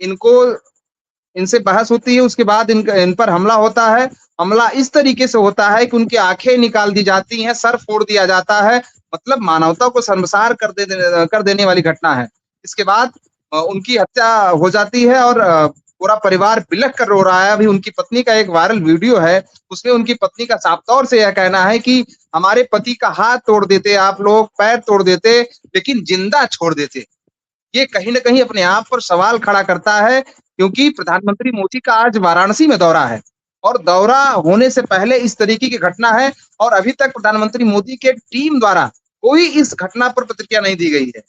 इनसे बहस होती है। उसके बाद इन पर हमला होता है। हमला इस तरीके से होता है कि उनकी आंखें निकाल दी जाती हैं, सर फोड़ दिया जाता है। मतलब मानवता को शर्मसार कर देने वाली घटना है। इसके बाद उनकी हत्या हो जाती है और पूरा परिवार बिलख कर रो रहा है। अभी उनकी पत्नी का एक वायरल वीडियो है, उसमें उनकी पत्नी का साफ तौर से यह कहना है कि हमारे पति का हाथ तोड़ देते आप लोग, पैर तोड़ देते, लेकिन जिंदा छोड़ देते। ये कहीं ना कहीं अपने आप पर सवाल खड़ा करता है, क्योंकि प्रधानमंत्री मोदी का आज वाराणसी में दौरा है और दौरा होने से पहले इस तरीके की घटना है और अभी तक प्रधानमंत्री मोदी के टीम द्वारा कोई इस घटना पर प्रतिक्रिया नहीं दी गई है।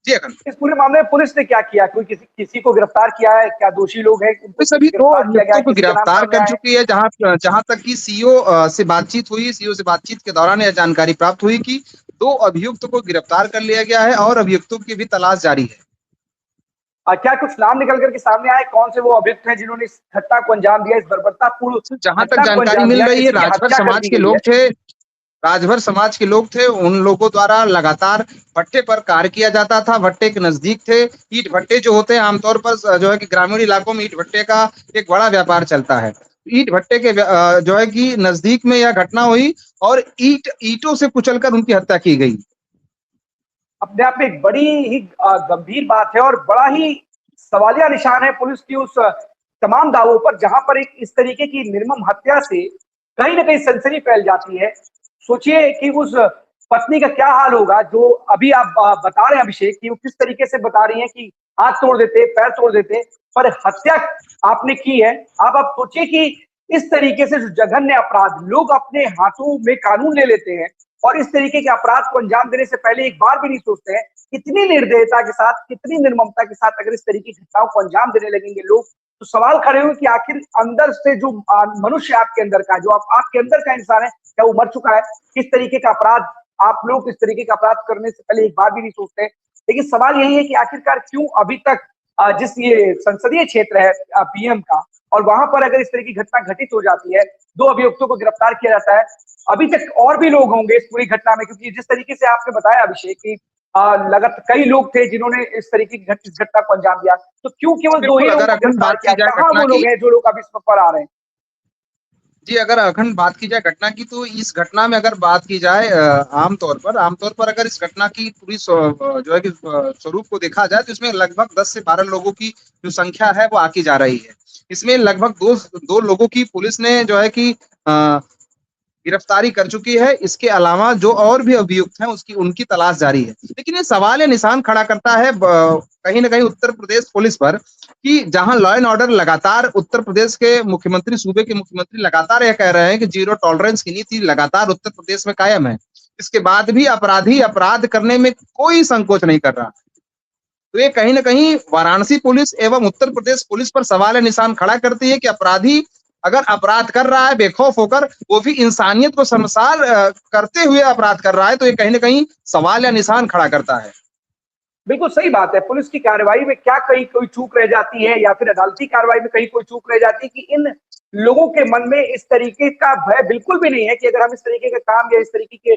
जी अखंड, इस पूरे मामले में पुलिस ने क्या किया? कोई किसी को गिरफ्तार किया है? क्या दोषी लोग हैं? सभी 2 अभियुक्तों को गिरफ्तार कर चुकी है। जहां तक कि सीओ से बातचीत हुई, सीओ से बातचीत के दौरान यह जानकारी प्राप्त हुई कि 2 अभियुक्त को गिरफ्तार कर लिया गया है और अभियुक्तों की भी तलाश जारी है। क्या कुछ नाम निकल करके सामने आए? कौन से वो अभियुक्त हैं जिन्होंने इस घटना को अंजाम दिया, इस बर्बरतापूर्ण? जहां तक जानकारी मिल रही है, राजभर समाज के लोग थे। राजभर समाज के लोग थे। उन लोगों द्वारा लगातार भट्टे पर कार्य किया जाता था। भट्टे के नजदीक थे। ईट भट्टे जो होते हैं आमतौर पर जो है कि ग्रामीण इलाकों में ईट भट्टे का एक बड़ा व्यापार चलता है। ईट भट्टे के जो है कि नजदीक में यह घटना हुई और ईटों से कुचलकर उनकी हत्या की गई। अपने आप में एक बड़ी ही गंभीर बात है और बड़ा ही सवालिया निशान है पुलिस की उस तमाम दावों पर, जहां पर एक इस तरीके की निर्मम हत्या से कहीं ना कहीं सनसनी फैल जाती है। सोचिए कि उस पत्नी का क्या हाल होगा, जो अभी आप बता रहे हैं अभिषेक, कि वो किस तरीके से बता रही हैं कि हाथ तोड़ देते, पैर तोड़ देते, पर हत्या आपने की है। आप सोचिए कि इस तरीके से जो जघन्य अपराध लोग अपने हाथों में कानून ले लेते हैं और इस तरीके के अपराध को अंजाम देने से पहले एक बार भी नहीं सोचते हैं, कितनी निर्दयता के साथ, कितनी निर्ममता के साथ अगर इस तरीके की घटनाओं को अंजाम देने लगेंगे लोग, तो सवाल खड़े हुए कि आखिर अंदर से जो मनुष्य आपके अंदर का, जो आपके अंदर का इंसान है, क्या वो मर चुका है? किस तरीके का अपराध आप लोग इस तरीके का अपराध करने से पहले एक बार भी नहीं सोचते। लेकिन सवाल यही है कि आखिरकार क्यों अभी तक जिस ये संसदीय क्षेत्र है पीएम का, और वहां पर अगर इस तरह की घटना घटित हो जाती है, 2 अभियुक्तों को गिरफ्तार किया जाता है, अभी तक और भी लोग होंगे इस पूरी घटना में, क्योंकि जिस तरीके से आपने बताया अभिषेक कि लगातार कई लोग थे जिन्होंने इस तरीके की घटना को अंजाम दिया, तो क्यों केवल 2 ही लोगों को गिरफ्तार किया? कहां वो लोग हैं जो लोग अभी इस पर आ रहे हैं? जी, अगर अखंड बात की जाए घटना की, तो इस घटना में अगर बात की जाए आमतौर पर अगर इस घटना की पूरी जो है कि स्वरूप को देखा जाए, तो इसमें लगभग 10 से 12 लोगों की जो संख्या है वो आकी जा रही है। इसमें लगभग दो लोगों की पुलिस ने जो है कि गिरफ्तारी कर चुकी है। इसके अलावा जो और भी अभियुक्त हैं उनकी तलाश जारी है। लेकिन ये सवाल या निशान खड़ा करता है कहीं ना कहीं उत्तर प्रदेश पुलिस पर, कि जहां लॉ एंड ऑर्डर लगातार उत्तर प्रदेश के मुख्यमंत्री, सूबे के मुख्यमंत्री लगातार यह कह रहे हैं कि जीरो टॉलरेंस की नीति लगातार उत्तर प्रदेश में कायम है, इसके बाद भी अपराधी अपराध करने में कोई संकोच नहीं कर रहा। तो ये कहीं ना कहीं वाराणसी पुलिस एवं उत्तर प्रदेश पुलिस पर सवाल या निशान खड़ा करती है कि अपराधी अगर अपराध कर रहा है बेखौफ होकर, वो भी इंसानियत को शर्मसार करते हुए अपराध कर रहा है, तो ये कहीं ना कहीं सवाल या निशान खड़ा करता है। बिल्कुल सही बात है। पुलिस की कार्रवाई में क्या कहीं कोई चूक रह जाती है, या फिर अदालती कार्रवाई में कहीं कोई चूक रह जाती है कि इन लोगों के मन में इस तरीके का भय बिल्कुल भी नहीं है कि अगर हम इस तरीके का काम या इस तरीके के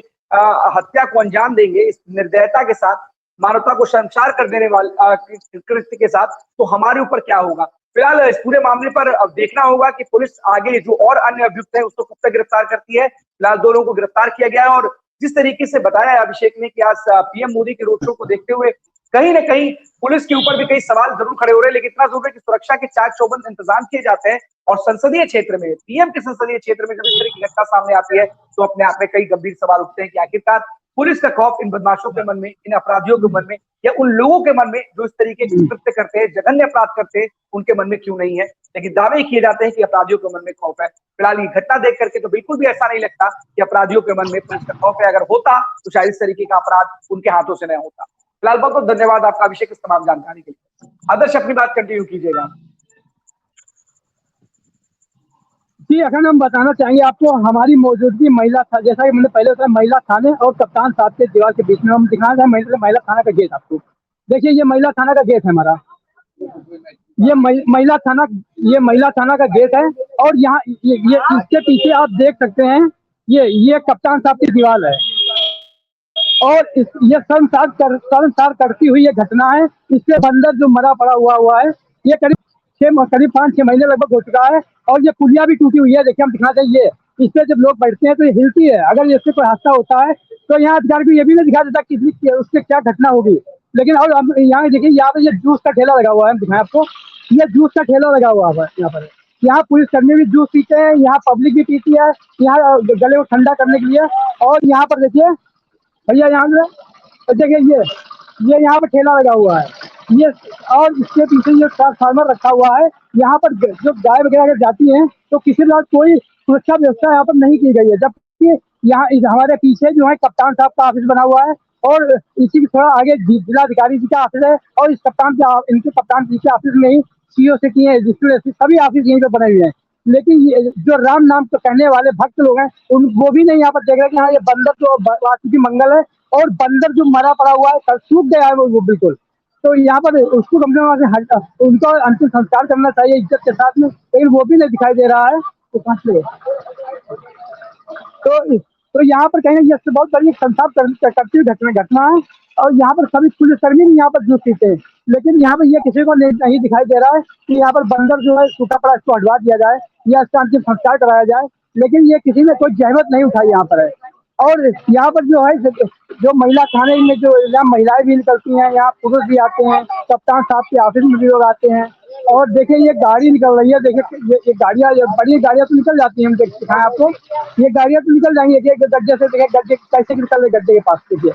हत्या को अंजाम देंगे इस निर्दयता के साथ, मानवता को शर्मसार कर देने वाले कृत्य के साथ, तो हमारे ऊपर क्या होगा। फिलहाल इस पूरे मामले पर अब देखना होगा कि पुलिस आगे जो और अन्य अभियुक्त है उसको कब तक गिरफ्तार करती है। फिलहाल 2 लोगों को गिरफ्तार किया गया है और जिस तरीके से बताया है अभिषेक ने कि आज पीएम मोदी के रोड शो को देखते हुए कहीं ना कहीं पुलिस के ऊपर भी कई सवाल जरूर खड़े हो रहे हैं, लेकिन इतना जरूर है कि सुरक्षा के चाक चौबंद इंतजाम किए जाते हैं। और संसदीय क्षेत्र में, पीएम के संसदीय क्षेत्र में जब इस तरह की घटना सामने आती है, तो अपने आप में कई गंभीर सवाल उठते हैं कि आखिरकार पुलिस का खौफ इन बदमाशों के मन में, इन अपराधियों के मन में, या उन लोगों के मन में जो इस तरीके के कृत्य करते हैं, जघन्य अपराध करते हैं, उनके मन में क्यों नहीं है। लेकिन दावे किए जाते हैं कि अपराधियों के मन में खौफ है। फिलहाल ये घटना देख करके तो बिल्कुल भी ऐसा नहीं लगता कि अपराधियों के मन में पुलिस का खौफ है। अगर होता तो शायद इस तरीके का अपराध उनके हाथों से नहीं होता। फिलहाल बहुत बहुत धन्यवाद आपका अभिषेक इस तमाम जानकारी के लिए। आदर्श अपनी बात कंटिन्यू कीजिएगा। जी, अगर हम बताना चाहेंगे आपको हमारी मौजूदगी महिला था, जैसा कि मैंने पहले बताया, महिला थाने और कप्तान साहब के दीवार के बीच में हम दिखा रहे हैं महिला थाना का गेट। आपको देखिए, ये महिला थाना का गेट है हमारा, ये महिला थाना का गेट है। और यहाँ ये इसके पीछे आप देख सकते हैं, ये कप्तान साहब की दीवार है और ये शर्मसार करती हुई ये घटना है। इसके अंदर जो मरा पड़ा हुआ है, ये करीब 5-6 महीने लगभग हो चुका है। और ये पुलिया भी टूटी हुई है, देखिए हम दिखा दें, ये इस पे जब लोग बैठते हैं तो ये हिलती है। अगर इससे कोई हादसा होता है तो यहाँ अधिकारी को ये भी नहीं दिखा देता कि उससे क्या घटना होगी। लेकिन और हम यहाँ देखिए, यहाँ पे ये जूस का ठेला लगा हुआ है, हम दिखाएं आपको, ये जूस का ठेला लगा हुआ है यहाँ पर। यहाँ पुलिसकर्मी भी जूस पीते हैं, यहाँ पब्लिक भी पीती है, यहाँ गले को ठंडा करने के लिए। और यहाँ पर देखिए भैया, यहाँ पे देखिए, ये यहाँ पर ठेला लगा हुआ है, ये और इसके पीछे ये ट्रांसफार्मर रखा हुआ है। यहाँ पर जो गाय वगैरह अगर जाती हैं तो किसी तरह कोई सुरक्षा व्यवस्था यहाँ पर नहीं की गई है। जबकि यहाँ हमारे पीछे जो है कप्तान साहब का ऑफिस बना हुआ है और इसी के थोड़ा आगे जिलाधिकारी जी का ऑफिस है और इनके कप्तान जी के ऑफिस में ही सीओ सिटी है, सभी ऑफिस यहीं पे बने हुए हैं। लेकिन ये जो राम नाम तो कहने वाले भक्त लोग हैं, वो भी नहीं यहाँ पर देख रहे कि हाँ, ये बंदर जो वासुकी मंगल है और बंदर जो मरा पड़ा हुआ है, सूख गया है वो बिल्कुल। तो यहाँ पर उसको कम से कम उनको अंतिम संस्कार करना चाहिए इज्जत के साथ में, लेकिन वो भी नहीं दिखाई दे रहा है। तो तो यहाँ पर कहीं ये बहुत बड़ी संताप करती हुई घटना है। और यहाँ पर सभी पुलिसकर्मी भी यहाँ पर जूझ पीते हैं, लेकिन यहाँ पर ये किसी को नहीं दिखाई दे रहा है कि यहाँ पर बंदर जो है सूखा पड़ा इसको हटवा दिया जाए या इसका अंतिम संस्कार कराया जाए, लेकिन ये किसी ने कोई जहमत नहीं उठाई यहाँ पर है। और यहाँ पर जो है जो महिला थाने में जो यहाँ महिलाएं भी निकलती हैं, यहाँ पुरुष भी आते हैं, कप्तान साहब के ऑफिस में भी लोग आते हैं। और देखिए ये गाड़ी निकल रही है, देखिए ये गाड़ियाँ, बड़ी गाड़ियाँ तो निकल जाती हैं, हम दिखाएं आपको, ये गाड़ियाँ तो निकल जाएंगी। एक गड्ढे से देखिए, गड्ढे कैसे निकल रहे गड्ढे के पास, देखिए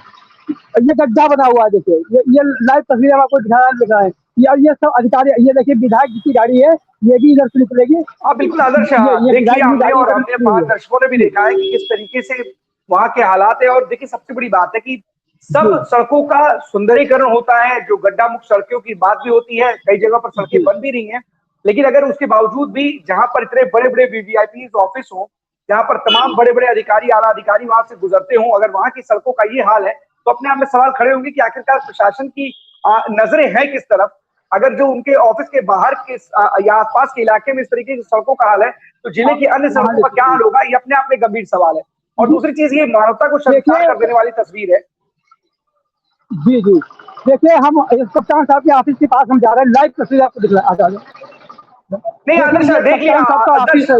ये गड्ढा बना हुआ है, देखिए ये लाइव तस्वीर हम आपको दिख रहा है। ये सब अधिकारी, ये देखिए विधायक की गाड़ी है, ये भी इधर से निकलेगी। हाँ बिल्कुल आदर्श, देख लिया हमने और हमने बाहर दर्शकों ने भी देखा है कि किस तरीके से वहां के हालात है। और देखिए सबसे बड़ी बात है कि सब सड़कों का सुंदरीकरण होता है, जो गड्ढा मुक्त सड़कों की बात भी होती है, कई जगह पर सड़कें बन भी रही हैं, लेकिन अगर उसके बावजूद भी जहां पर इतने बड़े बड़े वीवीआईपी ऑफिस हो, जहां पर तमाम बड़े बड़े अधिकारी, आला अधिकारी वहां से गुजरते हों, अगर वहां की सड़कों का ये हाल है तो अपने आप में सवाल खड़े होंगे कि आखिरकार प्रशासन की नजरें हैं किस तरफ। अगर जो उनके ऑफिस के बाहर के या आसपास के इलाके में इस तरीके की सड़कों का हाल है, तो जिले की अन्य सड़कों का क्या हाल होगा, ये अपने आप में गंभीर सवाल है। और दूसरी चीज, ये मानवता को शर्मसार कर देने वाली तस्वीर है। जी जी, देखिए हम कप्तान साहब के ऑफिस के पास हम जा रहे हैं, लाइव तस्वीर आपको दिखला। नहीं आदर्श देख लिया, आदर्श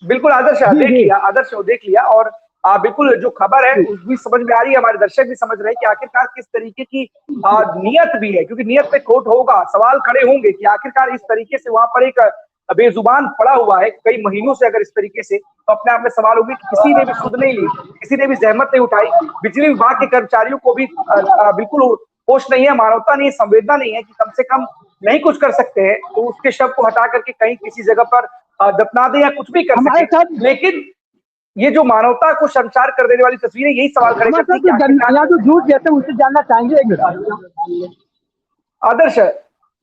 बिल्कुल आदर्श देख लिया, आदर्श देख लिया। और बिल्कुल जो खबर है उस भी समझ में आ रही है, हमारे दर्शक भी समझ रहे हैं कि आखिरकार किस तरीके की नियत भी है, क्योंकि नियत पे खोट होगा, सवाल खड़े होंगे कि आखिरकार इस तरीके से वहां पर एक बेजुबान पड़ा हुआ है कई महीनों से, अगर इस तरीके से, तो अपने आप में सवाल होगी कि किसी ने भी सुध नहीं ली, किसी ने भी जहमत नहीं उठाई। बिजली विभाग के कर्मचारियों को भी बिल्कुल होश नहीं है, मानवता नहीं है, संवेदना नहीं है कि कम से कम नहीं कुछ कर सकते हैं तो उसके शव को हटा करके कहीं किसी जगह पर दफना दे या कुछ भी कर सके। लेकिन ये जो मानवता को शर्मसार कर देने वाली तस्वीरें, यही सवाल खड़े करती है कि जो झूठ जैसे उनसे जानना चाहेंगे आदर्श,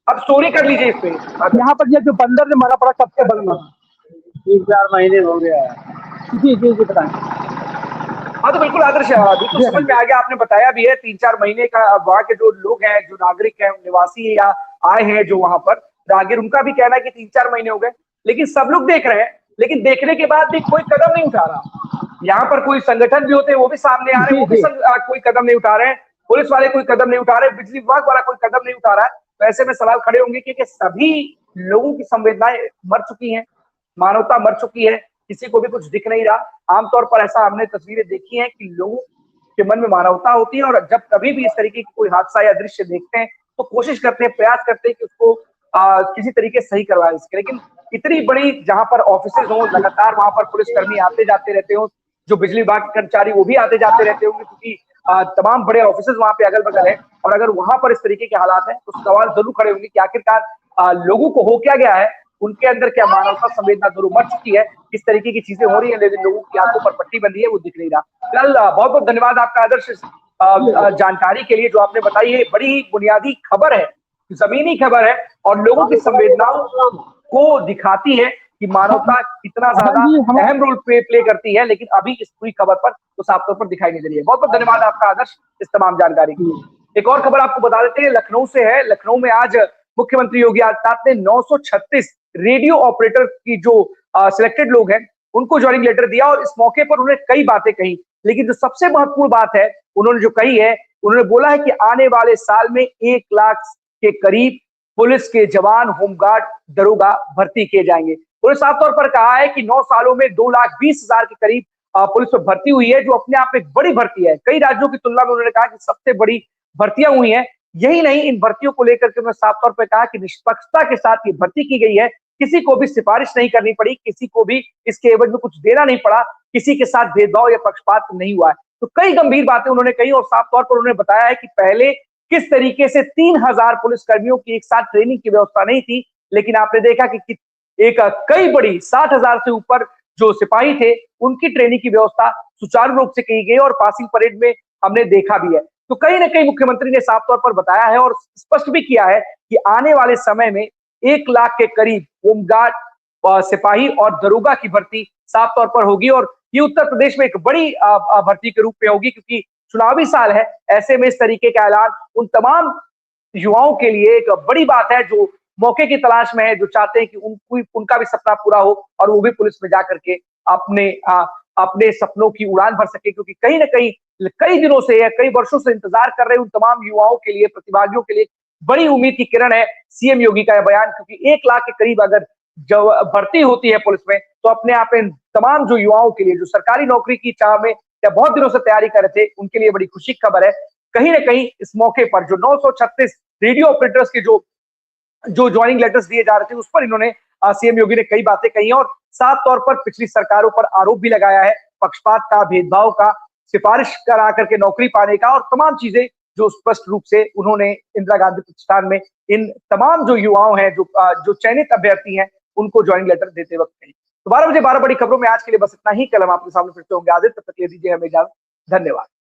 अब स्टोरी कर लीजिए इस पे। यहाँ पर ये जो बंदर ने मरा पड़ा सबसे बड़ा 3-4 महीने हो गया है। जी जी जी बताएं। हाँ तो बिल्कुल आदर्श, बिल्कुल समझ में आ गया, आपने बताया भी है 3-4 महीने का। वहाँ के जो लोग हैं, जो नागरिक हैं, निवासी या आए हैं जो वहां पर राहगीर, उनका भी कहना है कि 3-4 महीने हो गए, लेकिन सब लोग देख रहे हैं, लेकिन देखने के बाद भी कोई कदम नहीं उठा रहा। यहाँ पर कोई संगठन भी होते हैं, वो भी सामने आ रहे हैं, वो भी कोई कदम नहीं उठा रहे हैं, पुलिस वाले कोई कदम नहीं उठा रहे, बिजली विभाग वाला कोई कदम नहीं उठा रहा है। तो ऐसे में सवाल खड़े होंगे कि सभी लोगों की संवेदनाएं मर चुकी हैं, मानवता मर चुकी है, किसी को भी कुछ दिख नहीं रहा। आमतौर पर ऐसा हमने तस्वीरें देखी हैं कि लोगों के मन में मानवता होती है, और जब कभी भी इस तरीके की कोई हादसा या दृश्य देखते हैं तो कोशिश करते हैं, प्रयास करते हैं कि उसको किसी तरीके से सही करवा सके। लेकिन इतनी बड़ी जहां पर ऑफिसेज हो, लगातार वहां पर पुलिसकर्मी आते जाते रहते हो, जो बिजली विभाग के कर्मचारी वो भी आते जाते रहते होंगे, क्योंकि तमाम बड़े ऑफिसेज वहां पे अगल बगल है, और अगर वहां पर इस तरीके के हालात हैं तो सवाल जरूर खड़े होंगे कि आखिरकार लोगों को हो क्या गया है, उनके अंदर क्या मानवता संवेदना जरूर मर चुकी है, किस तरीके की चीजें हो रही है, लेकिन लोगों की आंखों पर पट्टी बंधी है, वो दिख नहीं रहा। फिलहाल बहुत बहुत धन्यवाद आपका आदर्श जानकारी के लिए जो आपने बताई है। बड़ी बुनियादी खबर है, जमीनी खबर है, और लोगों की संवेदनाओं को दिखाती है कि मानवता कितना ज्यादा अहम रोल प्ले करती है, लेकिन अभी इस पूरी खबर पर तो साफ तौर पर दिखाई नहीं दे रही है। बहुत बहुत धन्यवाद आपका आदर्श इस तमाम जानकारी के लिए। एक और खबर आपको बता देते हैं, लखनऊ से है। लखनऊ में आज मुख्यमंत्री योगी आदित्यनाथ ने 936 रेडियो ऑपरेटर की जो सिलेक्टेड लोग हैं उनको ज्वाइनिंग लेटर दिया, और इस मौके पर उन्होंने कई बातें कही, लेकिन जो सबसे महत्वपूर्ण बात है उन्होंने जो कही है, उन्होंने बोला है कि आने वाले साल में 1 लाख के करीब पुलिस के जवान, होमगार्ड, दरोगा भर्ती किए जाएंगे। उन्होंने साफ तौर पर कहा है कि 9 सालों में 2,20,000 के करीब पुलिस में भर्ती हुई है, जो अपने आप में एक बड़ी भर्ती है। कई राज्यों की तुलना में उन्होंने कहा कि सबसे बड़ी भर्तियां हुई हैं। यही नहीं, इन भर्तियों को लेकर के उन्होंने साफ तौर पर कहा कि निष्पक्षता के साथ ये भर्ती की गई है, किसी को भी सिफारिश नहीं करनी पड़ी, किसी को भी इसके एवज में कुछ देना नहीं पड़ा, किसी के साथ भेदभाव या पक्षपात नहीं हुआ है। तो कई गंभीर बातें उन्होंने कही, और साफ तौर पर उन्होंने बताया है कि पहले किस तरीके से 3,000 पुलिसकर्मियों की एक साथ ट्रेनिंग की व्यवस्था नहीं थी, लेकिन आपने देखा कि एक कई बड़ी 60,000 से ऊपर जो सिपाही थे उनकी ट्रेनिंग की व्यवस्था सुचारू रूप से की गई, और पासिंग परेड में हमने देखा भी है। तो कहीं ना कहीं मुख्यमंत्री ने साफ तौर पर बताया है और स्पष्ट भी किया है कि आने वाले समय में 1 लाख के करीब होमगार्ड, सिपाही और दरोगा की भर्ती साफ तौर पर होगी, और ये उत्तर प्रदेश में एक बड़ी भर्ती के रूप में होगी, क्योंकि चुनावी साल है। ऐसे में इस तरीके का ऐलान उन तमाम युवाओं के लिए एक बड़ी बात है जो मौके की तलाश में है, जो चाहते हैं कि उनका भी सपना पूरा हो और वो भी पुलिस में जाकर के अपने अपने सपनों की उड़ान भर सके, क्योंकि कहीं ना कहीं कई दिनों से या कई वर्षों से इंतजार कर रहे उन तमाम युवाओं के लिए, प्रतिभागियों के लिए बड़ी उम्मीद की किरण है सीएम योगी का यह बयान। क्योंकि 1 लाख के करीब अगर जब भर्ती होती है पुलिस में, तो अपने आप इन तमाम जो युवाओं के लिए जो सरकारी नौकरी की चाह में या बहुत दिनों से तैयारी कर रहे थे, उनके लिए बड़ी खुशी की खबर है। कहीं ना कहीं इस मौके पर जो 936 रेडियो ऑपरेटर्स के जो ज्वाइनिंग लेटर्स दिए जा रहे थे, उस पर इन्होंने सीएम योगी ने कई बातें कही और साफ तौर पर पिछली सरकारों पर आरोप भी लगाया है, पक्षपात का, भेदभाव का, सिफारिश करा करके नौकरी पाने का और तमाम चीजें जो स्पष्ट रूप से उन्होंने इंदिरा गांधी प्रतिष्ठान में इन तमाम जो युवाओं हैं, जो चयनित अभ्यर्थी हैं, उनको ज्वाइनिंग लेटर देते वक्त कही। तो 12 बजे 12 बड़ी खबरों में आज के लिए बस इतना ही। कल हम आपके सामने फिर से होंगे। आदित्य, तब तक के लिए दीजिए हमें इजाजत। धन्यवाद।